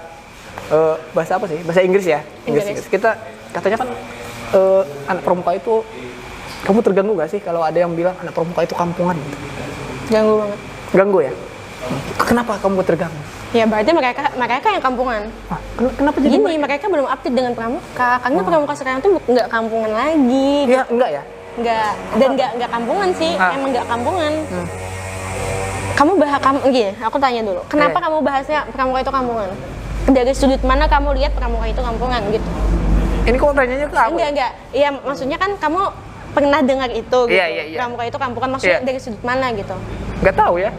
apa sih? Bahasa Inggris ya? Inggris. Kita katanya kan anak pramuka itu, kamu terganggu gak sih kalau ada yang bilang anak pramuka itu kampungan gitu? Ganggu banget. Ganggu ya? Kenapa kamu terganggu? Ya berarti mereka yang kampungan. Ah, kenapa jadi Gini, mereka belum update dengan pramuka. Karena pramuka sekarang tuh nggak kampungan lagi. Ya, enggak ya? Nggak, dan nggak kampungan sih. Emang nggak kampungan. Gini, aku tanya dulu. Kenapa kamu bahasnya pramuka itu kampungan? Dari sudut mana kamu lihat pramuka itu kampungan gitu? Ini kok tanyanya ke aku? Enggak. Iya, maksudnya kan kamu pernah dengar itu gitu. Iya. Pramuka itu kampungan, maksudnya dari sudut mana gitu? Nggak tahu ya.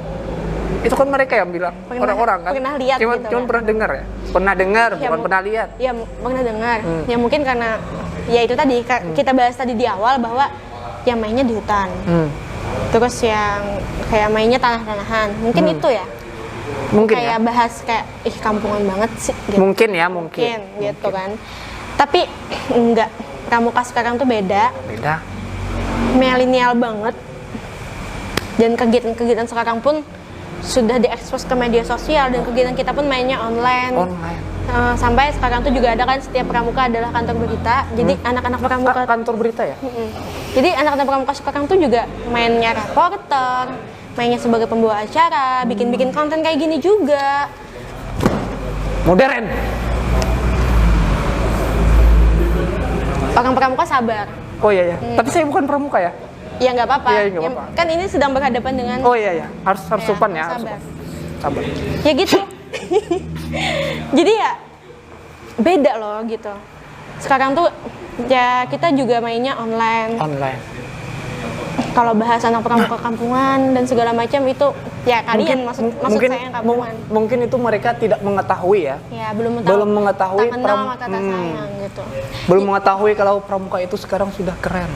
Itu kan mereka yang bilang, orang-orang kan. Pernah lihat Cuman gitu, kan? pernah dengar ya? Pernah dengar, Ya, bukan pernah lihat. Ya pernah dengar. Ya mungkin karena ya itu tadi kita bahas tadi di awal bahwa yang mainnya di hutan. Terus yang kayak mainnya tanah-tanahan. Mungkin itu ya. Mungkin kayak ya. bahas kayak kampungan banget sih gitu. Mungkin Gitu kan. Tapi enggak. Pramuka sekarang tuh beda. Milenial banget. Dan kegiatan-kegiatan sekarang pun sudah diekspos ke media sosial dan kegiatan kita pun mainnya online. Sampai sekarang tuh juga ada kan setiap pramuka adalah kantor berita. Jadi anak-anak pramuka kantor berita ya? Jadi anak-anak pramuka sekarang tuh juga mainnya reporter, mainnya sebagai pembawa acara, bikin-bikin konten kayak gini juga. Modern. Orang pramuka sabar. Oh iya. Tapi saya bukan pramuka ya? Ya nggak apa-apa. Iya, nggak apa-apa. Kan ini sedang berhadapan dengan. Oh iya. Harus sopan ya. Sabar. Ya gitu. Jadi ya beda loh gitu. Sekarang tuh ya kita juga mainnya online. Kalau bahas anak pramuka kampungan dan segala macam itu ya kalian maksud saya yang kampungan. Mungkin itu mereka tidak mengetahui ya. Ya belum mengetahui tak kenal sama kata sayang gitu. Belum mengetahui kalau pramuka itu sekarang sudah keren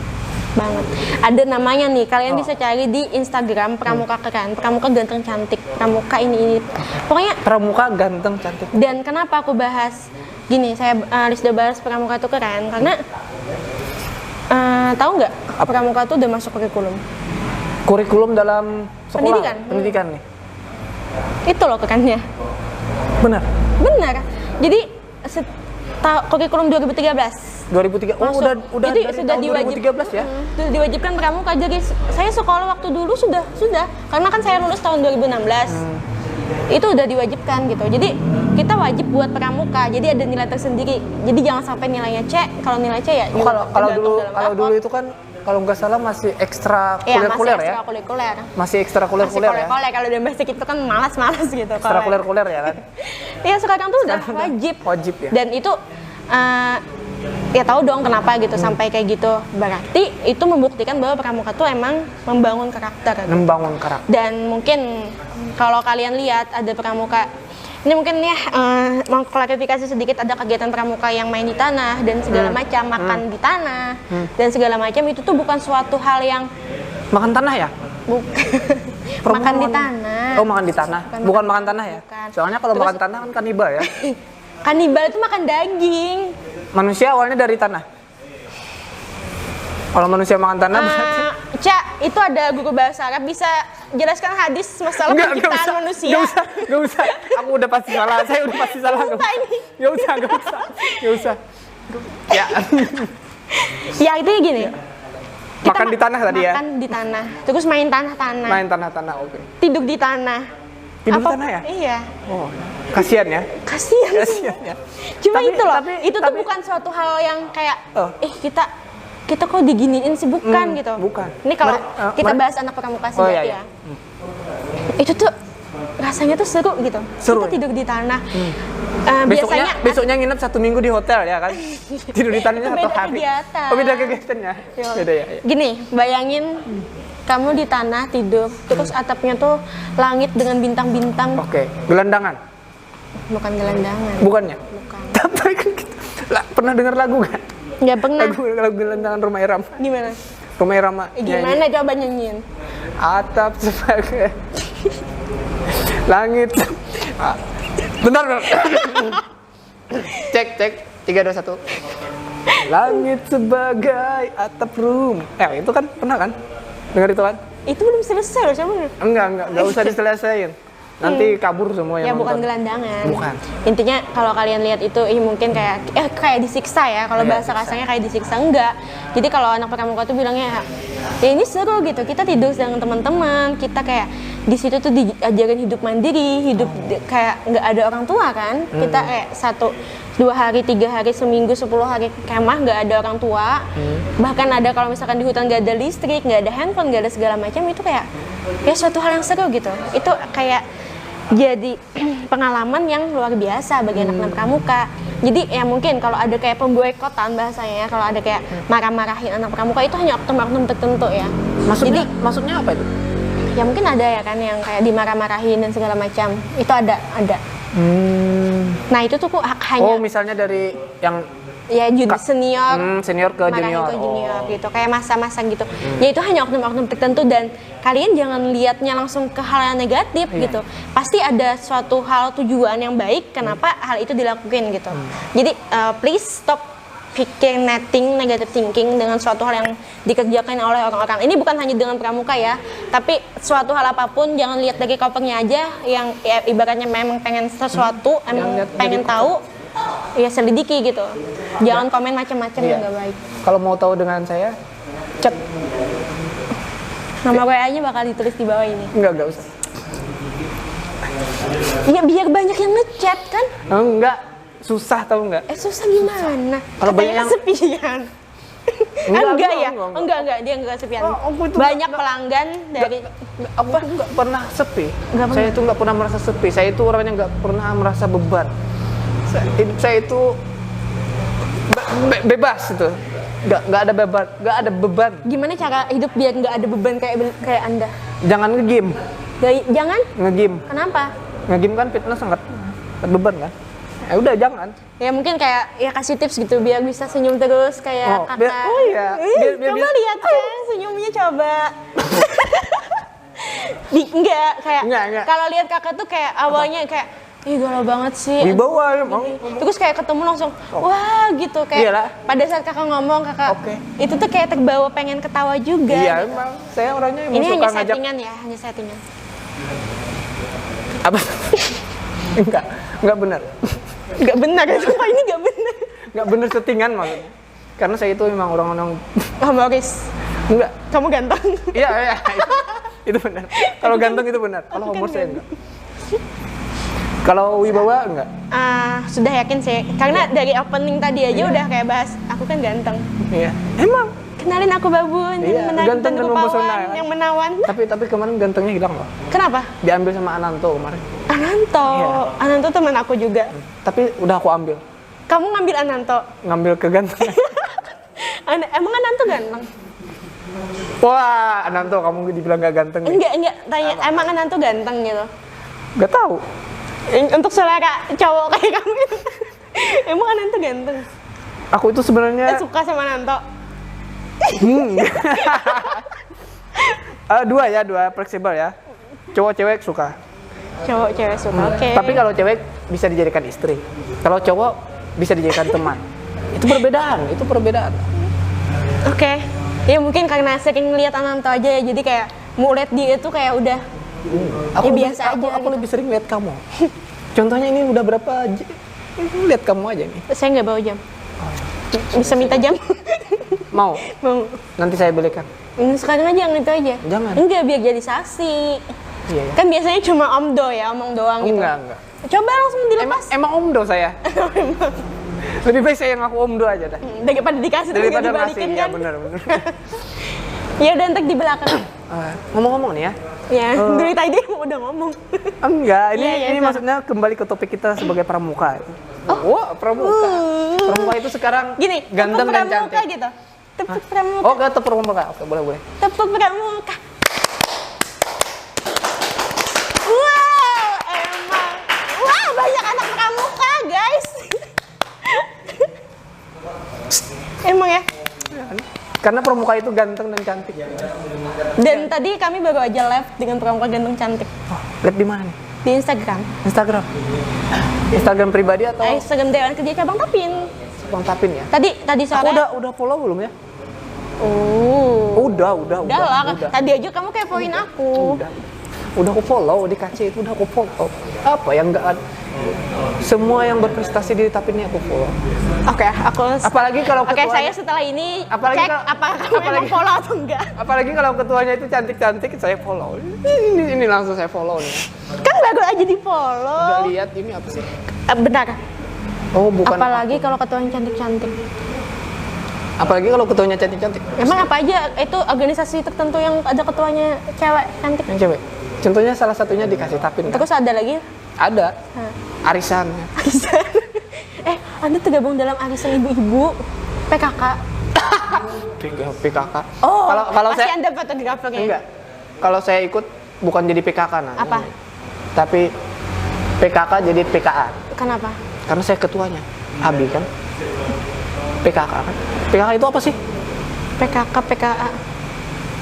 banget. Ada namanya nih, kalian bisa cari di Instagram pramuka keren, pramuka ganteng cantik, pramuka ini. Pokoknya pramuka ganteng cantik. Dan kenapa aku bahas gini, saya Lisda bahas pramuka itu keren karena tahu nggak pramuka itu udah masuk kurikulum dalam sekolah pendidikan nih. Itu loh kerennya. Benar. Jadi kurikulum 2013. 2003. Oh, udah jadi dari sudah tahun 2013 ya? Sudah diwajibkan pramuka. Jadi saya sekolah waktu dulu sudah. Karena kan saya lulus tahun 2016. itu udah diwajibkan gitu. Jadi kita wajib buat pramuka, jadi ada nilai tersendiri. Jadi jangan sampai nilainya C. Kalau nilai C ya kalau dulu itu kan kalau nggak salah masih ekstra kurikuler ya. Masih ekstra kurikuler ya. Kalau udah basic itu kan malas gitu. Ekstra kurikuler ya kan. Iya sekarang tuh udah wajib. Wajib ya. Dan itu ya tahu dong kenapa gitu sampai kayak gitu. Berarti itu membuktikan bahwa pramuka tuh emang membangun karakter. Membangun karakter. Dan mungkin kalau kalian lihat ada pramuka, ini mungkin ya mau klarifikasi sedikit, ada kegiatan pramuka yang main di tanah dan segala macam, makan di tanah dan segala macam, itu tuh bukan suatu hal yang makan tanah ya? Bukan. Makan di tanah. Oh, makan di tanah. Bukan makan tanah ya? Bukan. Soalnya kalau makan tanah kan kanibal ya. Kanibal itu makan daging. Manusia awalnya dari tanah. Kalau manusia makan tanah berarti Cak, itu ada guru bahasa Arab bisa jelaskan hadis masalah penciptaan manusia. Gak usah. Aku udah pasti salah. Saya udah pasti salah. Gak usah. Ya. Ya itu gini. Ya. Makan di tanah tadi ya? Makan di tanah. Terus main tanah-tanah. Main tanah-tanah, oke. Tidur di tanah. Tidur di tanah ya? Iya. Oh, kasihan ya? Kasihan ya. Cuma itu loh, itu tuh bukan suatu hal yang kayak, kita kok diginiin sih, bukan gitu. Bukan. Ini kalau kita bahas anak pramuka sejati ya. Itu tuh rasanya tuh seru gitu. Kita tidur di tanah. Besoknya nginep 1 minggu di hotel ya kan? Tidur di tanahnya 1 hari. Kegiatan. Oh, beda kegiatannya. Beda ya. Gini, bayangin kamu di tanah tidur, terus atapnya tuh langit dengan bintang-bintang. Oke, gelandangan. Bukan gelandangan. Bukannya? Bukan. Tapi pernah dengar lagu kan? Nggak pernah. Lagu gelandangan Rhoma Irama. Gimana? Rhoma Irama. Gimana coba nyanyiin? Atap sebagai langit. Bentar. Cek 3 2 1. Langit sebagai atap room. Itu kan pernah kan? Dengar itu kan? Itu belum selesai loh, coba. Enggak usah diselesain. Nanti kabur semua yang bukan nonton. gelandangan. Bukan. Intinya kalau kalian lihat itu mungkin kayak disiksa ya. Kalau bahasa kasarnya kayak disiksa, enggak. Jadi kalau anak pramuka tuh bilangnya ya ini seru gitu. Kita tidur dengan teman-teman, kita kayak di situ tuh diajarin hidup mandiri, hidup kayak nggak ada orang tua kan. Kita kayak 1, 2 hari, 3 hari, seminggu, 10 hari kemah nggak ada orang tua. Bahkan ada kalau misalkan di hutan nggak ada listrik, nggak ada handphone, nggak ada segala macam, itu kayak ya suatu hal yang seru gitu. Itu kayak jadi pengalaman yang luar biasa bagi anak-anak pramuka. Jadi ya mungkin kalau ada kayak pemboikotan bahasanya, kalau ada kayak marah-marahin anak pramuka, itu hanya oknum-oknum tertentu ya. Maksudnya apa itu? Ya mungkin ada ya kan yang kayak dimarah-marahin dan segala macam. Itu ada. Nah itu tuh hanya. Oh, misalnya dari yang ya senior ke junior, gitu, kayak masa-masa gitu. Ya itu hanya oknum-oknum tertentu dan kalian jangan lihatnya langsung ke hal yang negatif gitu. Pasti ada suatu hal tujuan yang baik kenapa hal itu dilakukan gitu. Jadi please stop negative thinking dengan suatu hal yang dikerjakan oleh orang-orang. Ini bukan hanya dengan pramuka ya, tapi suatu hal apapun jangan lihat dari covernya aja, yang ya, ibaratnya memang pengen sesuatu, pengen tahu, ya selidiki gitu. Jangan komen macam-macam yang nggak baik. Kalau mau tahu dengan saya, chat. Nama WA-nya bakal ditulis di bawah ini. Enggak usah. Ya biar banyak yang ngechat kan? Enggak, susah tahu nggak? Susah gimana? Kalau banyak yang kesepian. Enggak, dia enggak kesepian. Banyak pelanggan dari aku nggak pernah sepi. Saya itu nggak pernah merasa sepi. Saya itu orangnya nggak pernah merasa beban. Hidup saya itu bebas itu, nggak ada beban. Gimana cara hidup biar nggak ada beban kayak Anda? Jangan nge-game. Jangan nge-game. Kenapa? Nge-game kan fitness sangat beban kan. Ya udah jangan. Ya mungkin kayak ya kasih tips gitu biar bisa senyum terus kayak kakak. Coba lihat kan senyumnya coba. Enggak. Kalau lihat kakak tuh kayak awalnya kayak galau banget sih. Wibawa emang. Terus kayak ketemu langsung, wah gitu kayak. Iyalah. Pada saat kakak ngomong itu tuh kayak terbawa pengen ketawa juga. Iya gitu. emang. Saya orangnya ini hanya settingan ya, hanya settingan. Apa? Enggak benar. Enggak benar itu. Ini enggak benar. Enggak benar settingan maksudnya. Karena saya itu memang orang-orang humoris. Enggak. Kamu ganteng. Iya. Itu benar. Kalau ganteng itu benar. Kalau humor saya enggak. Kalau wibawa enggak? Sudah yakin sih, karena dari opening tadi aja udah kayak bahas, aku kan ganteng. Iya. Emang? Kenalin aku Babun, yang ganteng dan rupawan, yang menawan. Tapi kemarin gantengnya hilang loh. Kenapa? Diambil sama Ananto kemarin. Ananto? Iya. Ananto teman aku juga. Tapi udah aku ambil. Kamu ngambil Ananto? Ngambil kegantengan. Emang Ananto ganteng? Wah, Ananto kamu dibilang gak ganteng. Enggak, tanya, emang Ananto ganteng gitu? Gak tahu. Untuk selera cowok kayak kamu itu. Emang Ananto ganteng? Aku itu sebenarnya suka sama Ananto. Dua fleksibel ya. Cowok cewek suka. Cowok cewek suka. Oke. Tapi kalau cewek bisa dijadikan istri. Kalau cowok bisa dijadikan teman. Itu perbedaan. Oke. Ya mungkin karena sering lihat Ananto aja ya, jadi kayak mau lihat dia itu kayak udah biasa aja. Aku lebih sering lihat kamu. Contohnya ini udah berapa? Lihat kamu aja nih. Saya nggak bawa jam. Bisa minta jam? Mau. Nanti saya belikan. Sekarang aja yang itu aja. Jangan. Enggak, biar jadi saksi. Iya. Kan biasanya cuma omong doang gitu. Enggak. Coba langsung dilepas. Emang omdo saya. Lebih baik saya yang aku omdo aja dah. Daripada dikasih daripada dibalikin masih, kan. Ya benar. Ya udah entek di belakang. Ngomong-ngomong nih ya. Ya, dari tadi udah ngomong. Enggak, ini Ya, maksudnya kembali ke topik kita sebagai pramuka. Pramuka. Pramuka itu sekarang gini, ganteng dan cantik. Gitu. Tepuk pramuka. Oh, tepuk pramuka. Oke, boleh. Tepuk pramuka. Wow, emang. Wah, banyak anak pramuka, guys. Emang ya? Karena pramuka itu ganteng dan cantik. Dan tadi kami baru aja live dengan pramuka ganteng cantik. Live di mana nih? Di Instagram. Instagram pribadi atau? Instagram Dewan Kerja Cabang Tapin. Bang Tapin ya? Tadi sore. Aku udah follow belum ya? Udah. Lah, tadi aja kamu kepoin aku. Udah aku follow di KC itu, udah aku follow. Apa yang enggak ada? Semua yang berprestasi di Tapin ini aku follow. Oke, aku. Apalagi kalau ketuanya. Oke, saya setelah ini cek apakah kamu emang follow atau enggak. Apalagi kalau ketuanya itu cantik-cantik, saya follow. Ini langsung saya follow nih. Kan baru aja di follow. Enggak lihat ini apa sih? Benar. Oh, bukan. Apalagi kalau ketuanya cantik-cantik. Apalagi kalau ketuanya cantik-cantik. Emang apa aja itu organisasi tertentu yang ada ketuanya cewek cantik? Yang cewek. Contohnya salah satunya dikasih Tapin. Terus ada lagi? Ada. Arisan. Anda tergabung dalam arisan ibu-ibu PKK. PKK. Oh, kalau saya Anda fotografernya. Enggak. Kalau saya ikut bukan jadi PKK Apa? Tapi PKK jadi PKA. Kenapa? Karena saya ketuanya. Abi kan. PKK kan. PKK itu apa sih? PKK, PKA.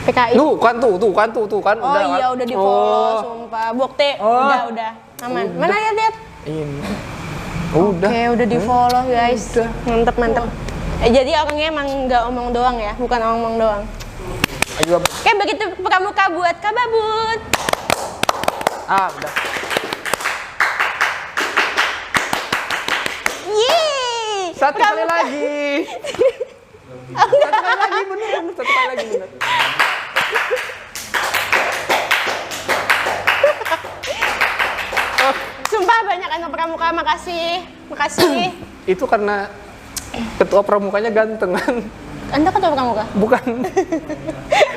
PKI. Tuh kan. Udah di follow, sumpah. Bukti, udah. Aman. Mana lihat? Ini. Oke, udah di follow guys. Mantep. Jadi orangnya emang nggak omong doang ya, bukan omong doang. Oke, begitu pramuka buat Kak Babun. Udah. Yeay! Satu kali lagi, bener. Sumpah banyak anak pramuka, makasih. Itu karena ketua pramukanya ganteng kan? Anda ketua pramuka? Bukan.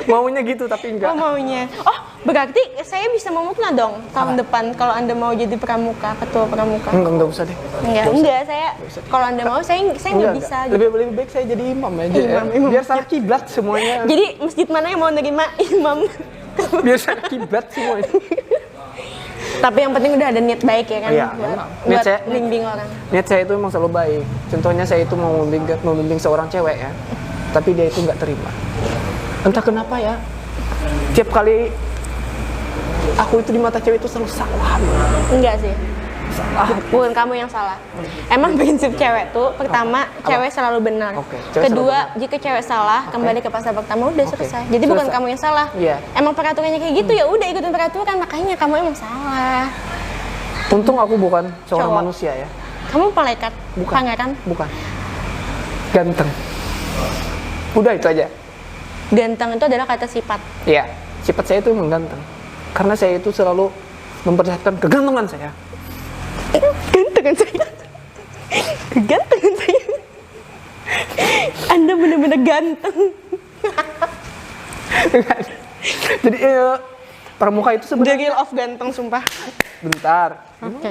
Maunya gitu tapi enggak. Oh, maunya. Oh, berarti saya bisa memukna dong tahun depan kalau Anda mau jadi pramuka, ketua pramuka. Enggak usah deh. Enggak, saya kalau Anda mau saya nggak bisa. Lebih baik saya jadi imam aja. Imam. Biar salah kiblat semuanya. Jadi masjid mana yang mau nerima imam? Biar salah kiblat semuanya. Tapi yang penting udah ada niat baik ya kan? Iya, buat bimbing orang. Niat saya itu memang selalu baik. Contohnya saya itu mau membimbing seorang cewek ya, tapi dia itu nggak terima. Entah kenapa ya, tiap kali aku itu di mata cewek itu selalu salah. Enggak sih. Bukan kamu yang salah. Emang prinsip cewek tuh pertama cewek selalu benar. Kedua, jika cewek salah kembali ke pasal pertama udah selesai. Jadi bukan kamu yang salah. Emang peraturannya kayak gitu ya udah ikutin peraturan, makanya kamu emang salah. Untung aku bukan seorang manusia ya. Kamu malaikat? Bukan. Pangeran? Bukan. Ganteng. Udah itu aja. Ganteng itu adalah kata sifat. Iya, sifat saya itu memang ganteng. Karena saya itu selalu memperlihatkan kegantengan saya. kegantengan saya. Kegantengan saya. Anda benar-benar ganteng. Jadi pramuka itu The sebenarnya real of ganteng, sumpah. bentar. Oke.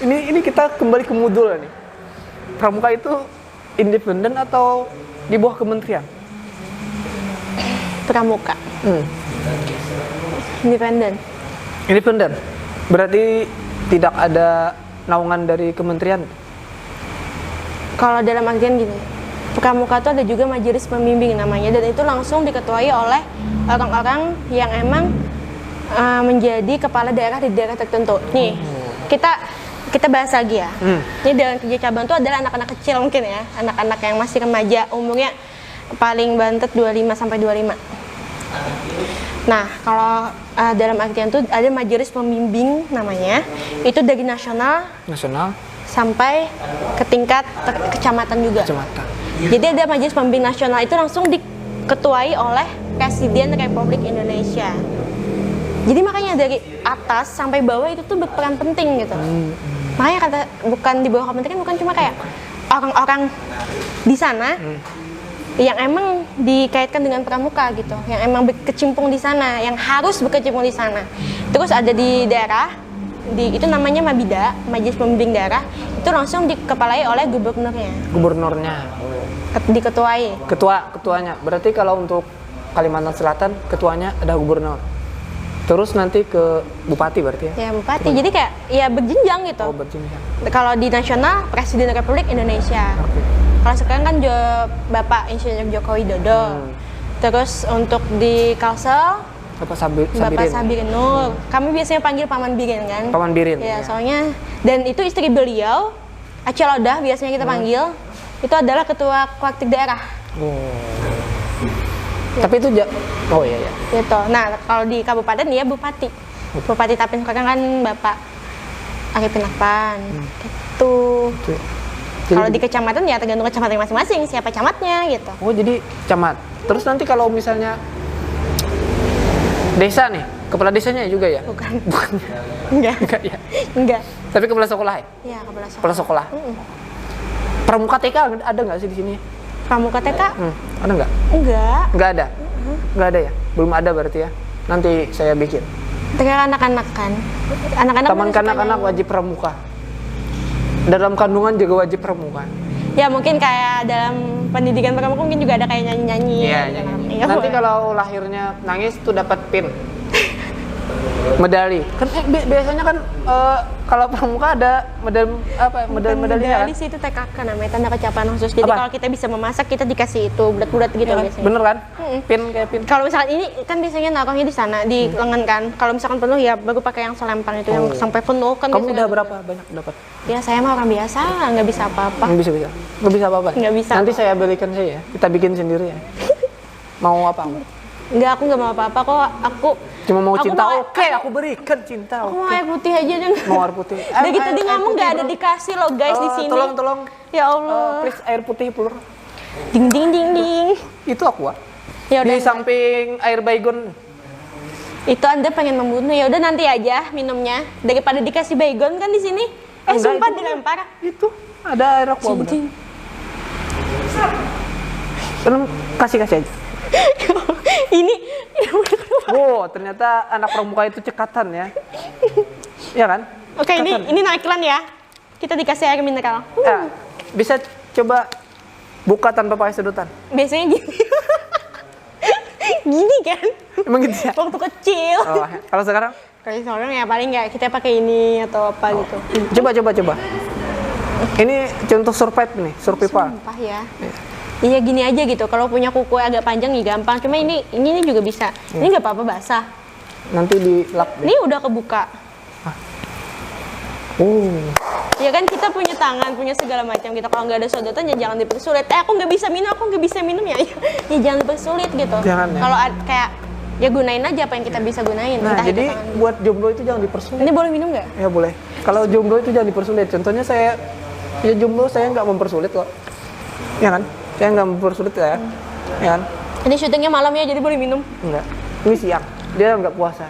Ini kita kembali ke modul nih. Pramuka itu independen atau di bawah kementerian? Pramuka. Independen. Independen. Berarti tidak ada naungan dari kementerian. Kalau dalam artian gini, pramuka itu ada juga majelis pembimbing namanya, dan itu langsung diketuai oleh orang-orang yang emang menjadi kepala daerah di daerah tertentu. Nih, kita bahas lagi ya. Ini Dewan Kerja Cabang itu adalah anak-anak kecil mungkin ya, anak-anak yang masih remaja, umurnya paling bantet 25 sampai 25. Nah, kalau dalam artian itu ada majelis pembimbing namanya, itu dari nasional sampai ke tingkat kecamatan juga. Jadi ada majelis pembimbing nasional itu langsung diketuai oleh Presiden Republik Indonesia. Jadi makanya dari atas sampai bawah itu tuh berperan penting gitu. Makanya kata bukan di bawah kementerian, bukan cuma kayak orang-orang di sana yang emang dikaitkan dengan pramuka gitu, yang emang berkecimpung di sana, yang harus berkecimpung di sana. Terus ada di daerah, itu namanya Mabida, Majelis Pembimbing Daerah, itu langsung dikepalai oleh gubernurnya. Diketuai. Ketuanya. Berarti kalau untuk Kalimantan Selatan, ketuanya ada gubernur. Terus nanti ke bupati berarti ya? Ya bupati, jadi kayak ya berjenjang gitu. Oh berjenjang. Kalau di nasional, Presiden Republik Indonesia. Kalau sekarang kan Bapak Insinyur Joko Widodo. Terus untuk di Kalsel, Bapak Sabirin Nur. Kami biasanya panggil Paman Birin kan? Paman Birin. Ya, soalnya, dan itu istri beliau, Aceh Lodah biasanya kita panggil, itu adalah ketua kolektif daerah. Tapi itu oh iya. Gitu. Nah, kalau di kabupaten ya bupati. Bupati Tapin sekarang kan Bapak Arifin Akpan. Gitu. Kalau di kecamatan ya tergantung kecamatan masing-masing siapa camatnya gitu. Oh, jadi camat. Terus nanti kalau misalnya desa nih, kepala desanya juga ya? Bukan. Enggak ya? Enggak. Tapi kepala sekolah ya? Iya, kepala sekolah. Pramuka TK ada nggak sih di sini? Pramuka TK? Ada nggak? Enggak ada? Nggak ada ya? Belum ada berarti ya? Nanti saya bikin. TK anak-anak kan? Anak-anak Taman kanak-kanak wajib pramuka. Dalam kandungan juga wajib pramuka. Ya mungkin kayak dalam pendidikan pramuka mungkin juga ada kayak nyanyi-nyanyi. Iya, nyanyi. Nanti kalau lahirnya nangis tuh dapat pin. Medali. Kan biasanya kan kalau pramuka ada medali kan? Medali sih itu TKK namanya, tanda kecapaian khusus. Jadi kalau kita bisa memasak kita dikasih itu bulat-bulat gitu ya, biasanya. Bener kan? Pin kayak pin. Kalau misalkan ini kan biasanya naruhnya di sana di lengan kan. Kalau misalkan penuh ya baru pakai yang selempang itu yang sampai penuh kan. Kamu udah berapa banyak dapat? Ya saya mah orang biasa, nggak bisa apa-apa. Nggak bisa apa-apa? Nggak bisa. Nanti saya belikan saya ya, kita bikin sendiri ya. Mau apa? Enggak, aku nggak mau apa-apa kok. Aku cuma mau cinta. Oke, aku berikan cinta. Aku mau air putih aja dong. Mau air putih. Dari tadi ngomong nggak ada dikasih loh guys di sini. Tolong. Ya Allah. Please air putih pur. Ding ding ding ding. Itu aqua. Ya udah. Di samping air baygon. Itu Anda pengen membunuh, ya udah nanti aja minumnya daripada dikasih baygon kan di sini. Sumpah dilempar. Itu ada air aqua bener. Kasih aja. Ini ternyata anak pramuka itu cekatan ya. Iya kan? Oke, ini iklan ya. Kita dikasih air mineral. Bisa coba buka tanpa pakai sedotan. Biasanya gini. Gini kan? Emang gitu ya? Waktu kecil. Kalau sekarang? Kalau sekarang ya paling nggak kita pakai ini atau apa gitu. Coba. Ini contoh survive nih, survival. Sumpah ya. Iya gini aja gitu. Kalau punya kuku agak panjang ya gampang. Cuma ini juga bisa. Ini nggak apa-apa basah. Nanti dilap. Ini udah kebuka. Ya kan kita punya tangan, punya segala macam gitu. Kalau nggak ada sedotan ya jangan dipersulit. Aku nggak bisa minum ya. Ya jangan dipersulit gitu. Jangan ya. Kalau kayak ya gunain aja apa yang kita bisa gunain. Nah, jadi buat jomblo itu jangan dipersulit. Ini boleh minum nggak? Ya boleh. Kalau jomblo itu jangan dipersulit. Contohnya saya jomblo, saya nggak mempersulit kok. Ya kan? Saya nggak mempersulit ya. Ya kan? Ini syutingnya malam ya, jadi boleh minum? Enggak. Ini siang. Dia nggak puasa.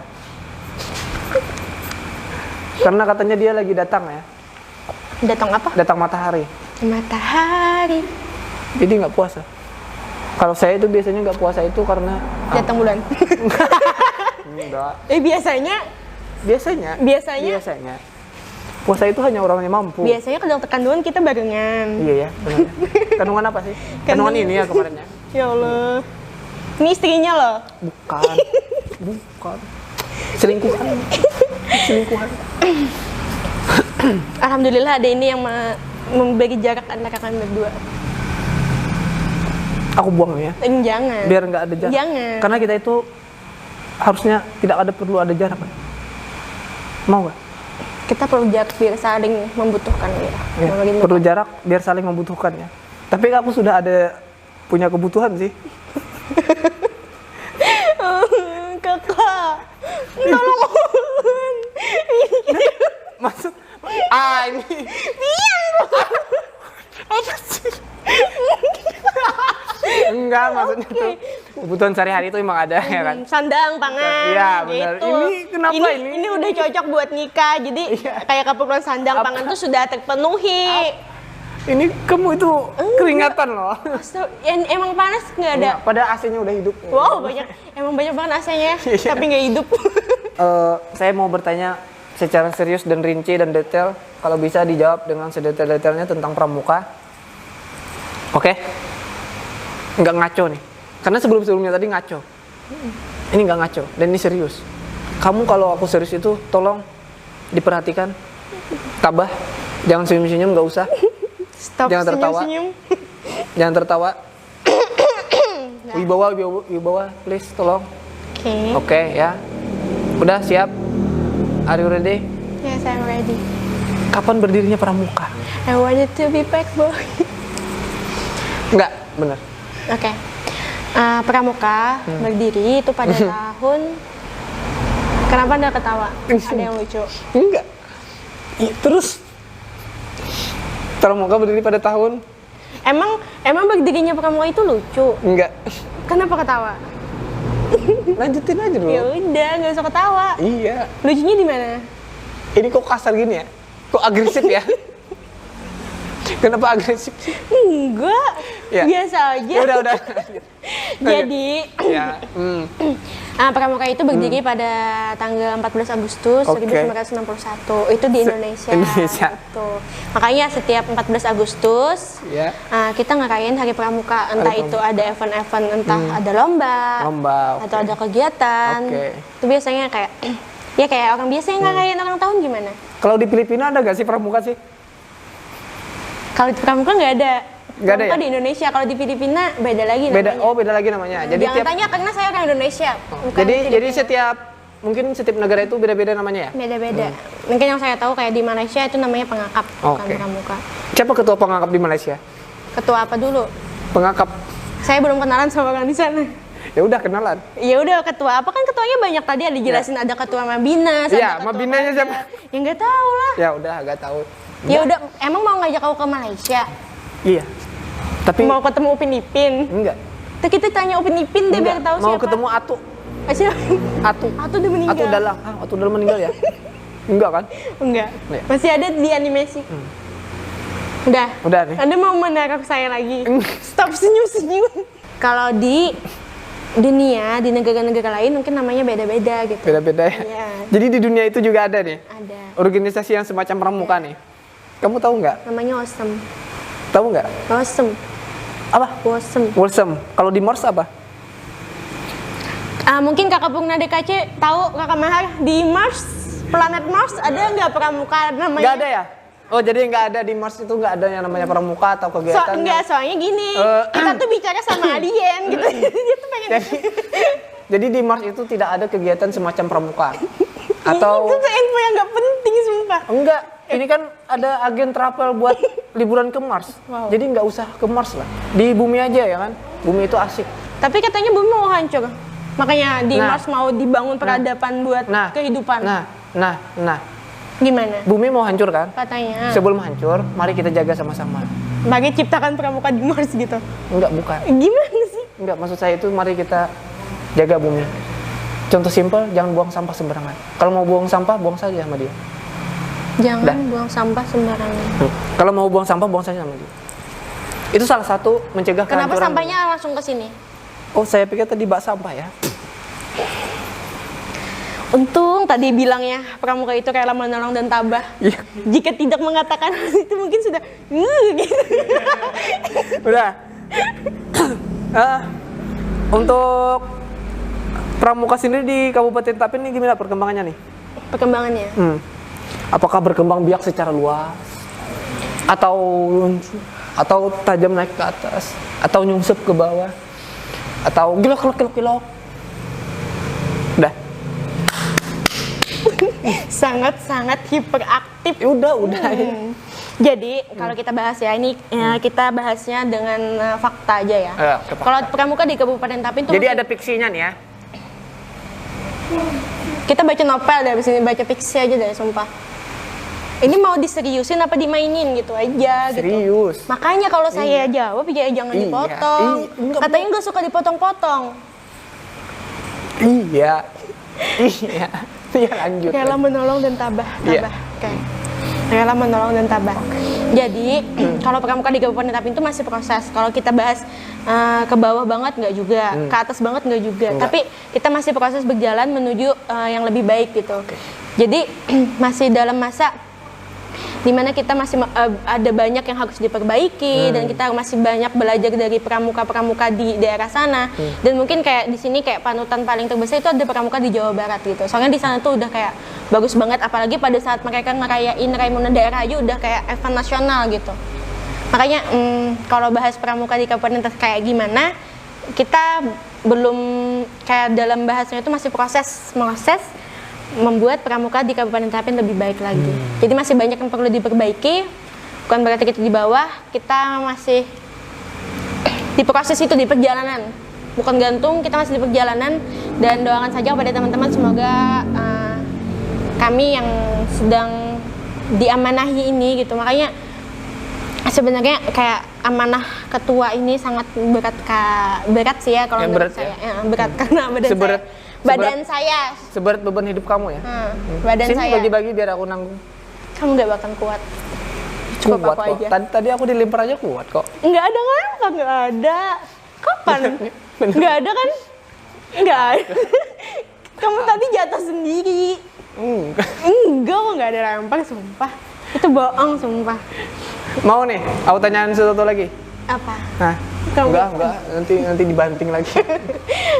Karena katanya dia lagi datang ya. Datang apa? Datang matahari. Matahari. Jadi nggak puasa. Kalau saya itu biasanya nggak puasa itu karena datang bulan. Enggak. Biasanya. Puasa itu hanya orang yang mampu. Biasanya kalau kandungan kita barengan. Iya ya, benar. Kandungan apa sih? Kandungan ini ya kemarinnya. Ya Allah. Ini istrinya loh. Bukan. Selingkuhan. Alhamdulillah ada ini yang membagi jarak antara kami berdua. Aku buang ya. Jangan. Biar nggak ada jarak. Jangan. Karena kita itu harusnya perlu ada jarak. Mau nggak? Kita perlu jarak biar saling membutuhkan ya. Perlu jarak biar saling membutuhkan ya. Tapi aku sudah punya kebutuhan sih. Kakak, tolong. Maksud ini. Apa sih? Enggak, maksudnya tuh kebutuhan sehari-hari itu emang ada ya kan. Sandang, pangan. Iya, benar. Gitu. Ini kenapa ini? Ini udah cocok buat nikah. Jadi kayak keperluan sandang, pangan tuh sudah terpenuhi. Ini kamu itu keringatan loh. Emang panas nggak ada? Pada AC-nya udah hidup. Wow, emang banyak banget AC-nya, tapi nggak hidup. Saya mau bertanya secara serius dan rinci dan detail. Kalau bisa dijawab dengan sedetail-detailnya tentang pramuka. Oke? Nggak ngaco nih. Karena sebelum-sebelumnya tadi ngaco. Ini nggak ngaco dan ini serius. Kamu kalau aku serius itu tolong diperhatikan. Tabah. Jangan senyum-senyum, nggak usah. Stop, jangan tertawa. Senyum. Jangan tertawa. Wibawa, please tolong. Oke, ya. Udah siap? Are you ready? Yes, I'm ready. Kapan berdirinya pramuka? I want it to be back, boy. Enggak, benar. Oke. Pramuka berdiri itu pada tahun. Kenapa Anda ketawa? Ada yang lucu. Enggak. Terus pramuka berdiri pada tahun. Emang berdirinya pramuka itu lucu? Enggak. Kenapa ketawa? Lanjutin aja dulu. Ya udah, nggak usah ketawa. Iya. Lucunya di mana? Ini kok kasar gini ya? Kok agresif ya? Kenapa agresif sih? Enggak, ya. Biasa aja. Ya udah. Jadi, ya. pramuka itu berdiri pada tanggal 14 Agustus 1961. Itu di Indonesia. Gitu. Makanya setiap 14 Agustus kita ngerayain Hari Pramuka. Entah itu ada event-event, entah ada lomba atau ada kegiatan. Itu biasanya kayak orang biasa yang ngerayain ulang tahun gimana? Kalau di Filipina ada nggak sih pramuka sih? Kalau di pramuka nggak ada. Nggak ada ya? Di Indonesia, kalau di Filipina beda lagi namanya. Beda lagi namanya. Jadi jangan tanya karena saya orang Indonesia. Jadi setiap negara itu beda-beda namanya ya? Beda-beda. Mungkin yang saya tahu kayak di Malaysia itu namanya pengakap, bukan pramuka. Siapa ketua pengakap di Malaysia? Ketua apa dulu? Pengakap. Saya belum kenalan sama orang di sana. Ya udah kenalan. Ya udah, ketua apa kan ketuanya banyak tadi ada dijelasin, ada ketua Mabina. Iya, Mabinanya siapa? Ya nggak tahu lah. Ya udah, nggak tahu. Ya udah, emang mau ngajak aku ke Malaysia? Iya. Tapi mau ketemu Upin Ipin? Enggak. Kita tanya Upin Ipin deh biar tahu siapa. Mau ketemu Atu. Atu udah meninggal. Atu udah meninggal ya? Enggak kan? Enggak. Masih ada di animasi. Udah nih. Anda mau menarik saya lagi? Stop senyum-senyum. Kalau di dunia, di negara-negara lain mungkin namanya beda-beda gitu. Beda-beda ya? Iya. Jadi di dunia itu juga ada nih? Ada. Organisasi yang semacam pramuka nih. Kamu tahu nggak? Namanya WOSM. Tahu nggak? WOSM. Apa? WOSM. Kalau di Mars apa? Mungkin Kakak Purna DKC tahu, Kakak Mahar, di Mars, planet Mars ada nggak pramuka namanya? Nggak ada ya? Oh, jadi nggak ada di Mars itu, nggak ada yang namanya pramuka atau kegiatan? Soalnya gini, kita tuh bicara sama alien gitu. Dia tuh pengen. Jadi di Mars itu tidak ada kegiatan semacam pramuka? Atau itu info yang nggak penting sumpah. Enggak, ini kan ada agen travel buat liburan ke Mars. Wow. Jadi nggak usah ke Mars lah, di bumi aja ya kan? Bumi itu asik. Tapi katanya bumi mau hancur, makanya di Mars mau dibangun peradaban buat kehidupan. Gimana? Bumi mau hancur kan? Katanya. Sebelum hancur, mari kita jaga sama-sama. Bagi ciptakan pramuka di Mars gitu? Enggak, bukan. Gimana sih? Enggak, maksud saya itu mari kita jaga bumi. Contoh simpel, jangan buang sampah sembarangan. Kalau mau buang sampah, buang saja sama dia. Jangan buang sampah sembarangan. Kalau mau buang sampah saja sama dia. Itu salah satu mencegah kehancuran. Kenapa sampahnya langsung ke sini? Oh, saya pikir tadi bak sampah ya. Untung tadi bilangnya pramuka itu rela menolong dan tabah. Iya. Jika tidak mengatakan itu mungkin sudah gitu. Udah. Untuk pramuka sendiri di Kabupaten Tapin ini gimana perkembangannya nih? Perkembangannya? Apakah berkembang biak secara luas? Atau tajam naik ke atas? Atau nyungsep ke bawah? Atau gilok. Udah. Sangat hiperaktif. Ya udah. Jadi kalau kita bahas ya ini kita bahasnya dengan fakta aja ya. Kalau pramuka di Kabupaten Tapin tuh jadi ada fiksinya nih ya. Kita baca novel dari sini, baca fiksi aja deh, sumpah. Ini mau diseriusin apa dimainin gitu aja. Serius. Gitu. Makanya kalau saya jawab ya jangan dipotong. Katanya nggak suka dipotong-potong. Iya. Iya lanjut. Rela menolong dan tabah. Oke. Rela menolong dan tabah. Jadi kalau pramuka di Kabupaten Tapin itu masih proses. Kalau kita bahas ke bawah banget nggak juga, ke atas banget nggak juga. Tapi kita masih proses berjalan menuju yang lebih baik gitu. Jadi masih dalam masa dimana kita masih ada banyak yang harus diperbaiki dan kita masih banyak belajar dari pramuka-pramuka di daerah sana. Dan mungkin kayak di sini kayak panutan paling terbesar itu ada pramuka di Jawa Barat gitu. Soalnya di sana tuh udah kayak bagus banget, apalagi pada saat mereka ngerayain Raimuna Daerah aja udah kayak event nasional gitu. Makanya kalau bahas pramuka di Kabupaten kayak gimana, kita belum kayak dalam bahasanya itu masih proses membuat pramuka di Kabupaten Tapin lebih baik lagi. Jadi masih banyak yang perlu diperbaiki. Bukan berarti kita di bawah, kita masih di proses itu, di perjalanan. Bukan gantung, kita masih di perjalanan. Dan doakan saja kepada teman-teman semoga kami yang sedang diamanahi ini gitu. Makanya sebenarnya kayak amanah ketua ini sangat berat sih ya kalau menurut saya. Berat karena badan saya seberat beban hidup kamu ya. Badan sini saya bagi-bagi biar aku nanggung. Kamu nggak bakal kuat. Cukup kuat aku kok. aja. Tadi aku dilempar aja kuat kok. Nggak ada ngapa, nggak ada. Kapan? Nggak ada kan? Nggak ada. Kamu tadi jatuh sendiri. Enggak kok, nggak ada lempar, sumpah. Itu bohong, sumpah. Mau nih, aku tanyain sesuatu lagi. Apa? Nah, enggak, nanti dibanting lagi.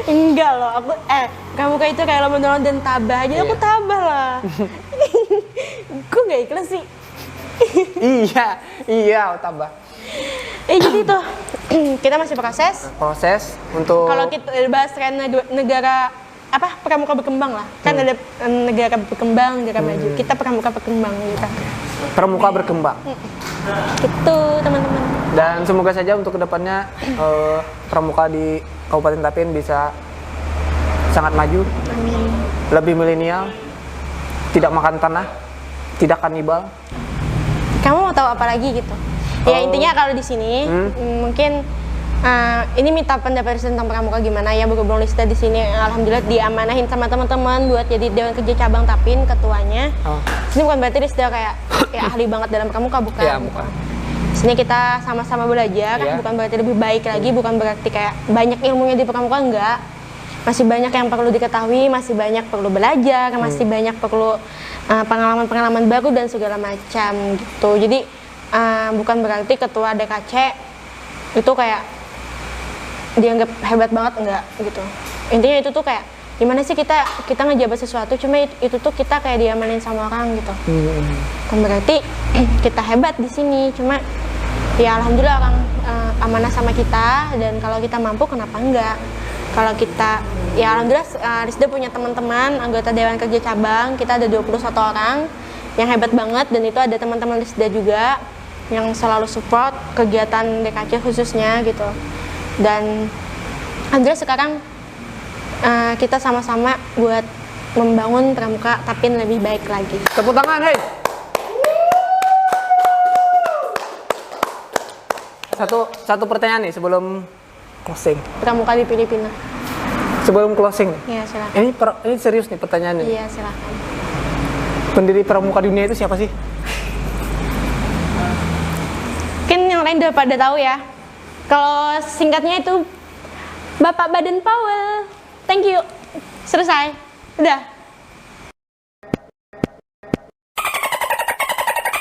Enggak loh, kamu kayak itu kayak lo menolong dan tabah aja, aku tabah lah. Kok nggak ikhlas sih? iya, aku tabah. Jadi tuh, kita masih proses untuk kalau kita bahas tren negara pramuka berkembang lah. Kan ada negara berkembang, negara maju. Kita pramuka berkembang gitu. Pramuka berkembang. Gitu, teman-teman. Dan semoga saja untuk kedepannya pramuka di Kabupaten Tapin bisa sangat maju. Amin. Lebih milenial, tidak makan tanah, tidak kanibal. Kamu mau tahu apa lagi gitu? Ya intinya kalau di sini mungkin ini minta pendapat tentang pramuka gimana ya, berhubung Lista di sini alhamdulillah diamanahin sama teman-teman buat jadi Dewan Kerja Cabang Tapin ketuanya. Ini bukan berarti Lista kayak ahli banget dalam pramuka, bukan. Ya, bukan. Di sini kita sama-sama belajar, bukan berarti lebih baik lagi, bukan berarti kayak banyak ilmunya di pramuka, enggak. Masih banyak yang perlu diketahui, masih banyak perlu belajar, masih banyak perlu pengalaman-pengalaman baru dan segala macam gitu. Jadi bukan berarti ketua DKC itu kayak dianggap hebat banget, enggak gitu. Intinya itu tuh kayak gimana sih kita ngejabat sesuatu, cuma itu tuh kita kayak diamanin sama orang gitu. Bukan berarti kita hebat di sini, cuma ya alhamdulillah orang amanah sama kita, dan kalau kita mampu kenapa enggak. Kalau kita ya alhamdulillah Lisda punya teman-teman anggota Dewan Kerja Cabang, kita ada 21 orang yang hebat banget, dan itu ada teman-teman Lisda juga yang selalu support kegiatan DKC khususnya gitu. Dan alhamdulillah sekarang kita sama-sama buat membangun pramuka Tapin lebih baik lagi. Tepuk tangan, hei. Satu pertanyaan nih sebelum closing. Pramuka di Filipina. Sebelum closing. Iya, silakan. Ini serius nih pertanyaannya. Iya, silakan. Pendiri pramuka dunia itu siapa sih? lain udah pada tahu ya. Kalau singkatnya itu Bapak Baden Powell. Thank you. Selesai. Udah.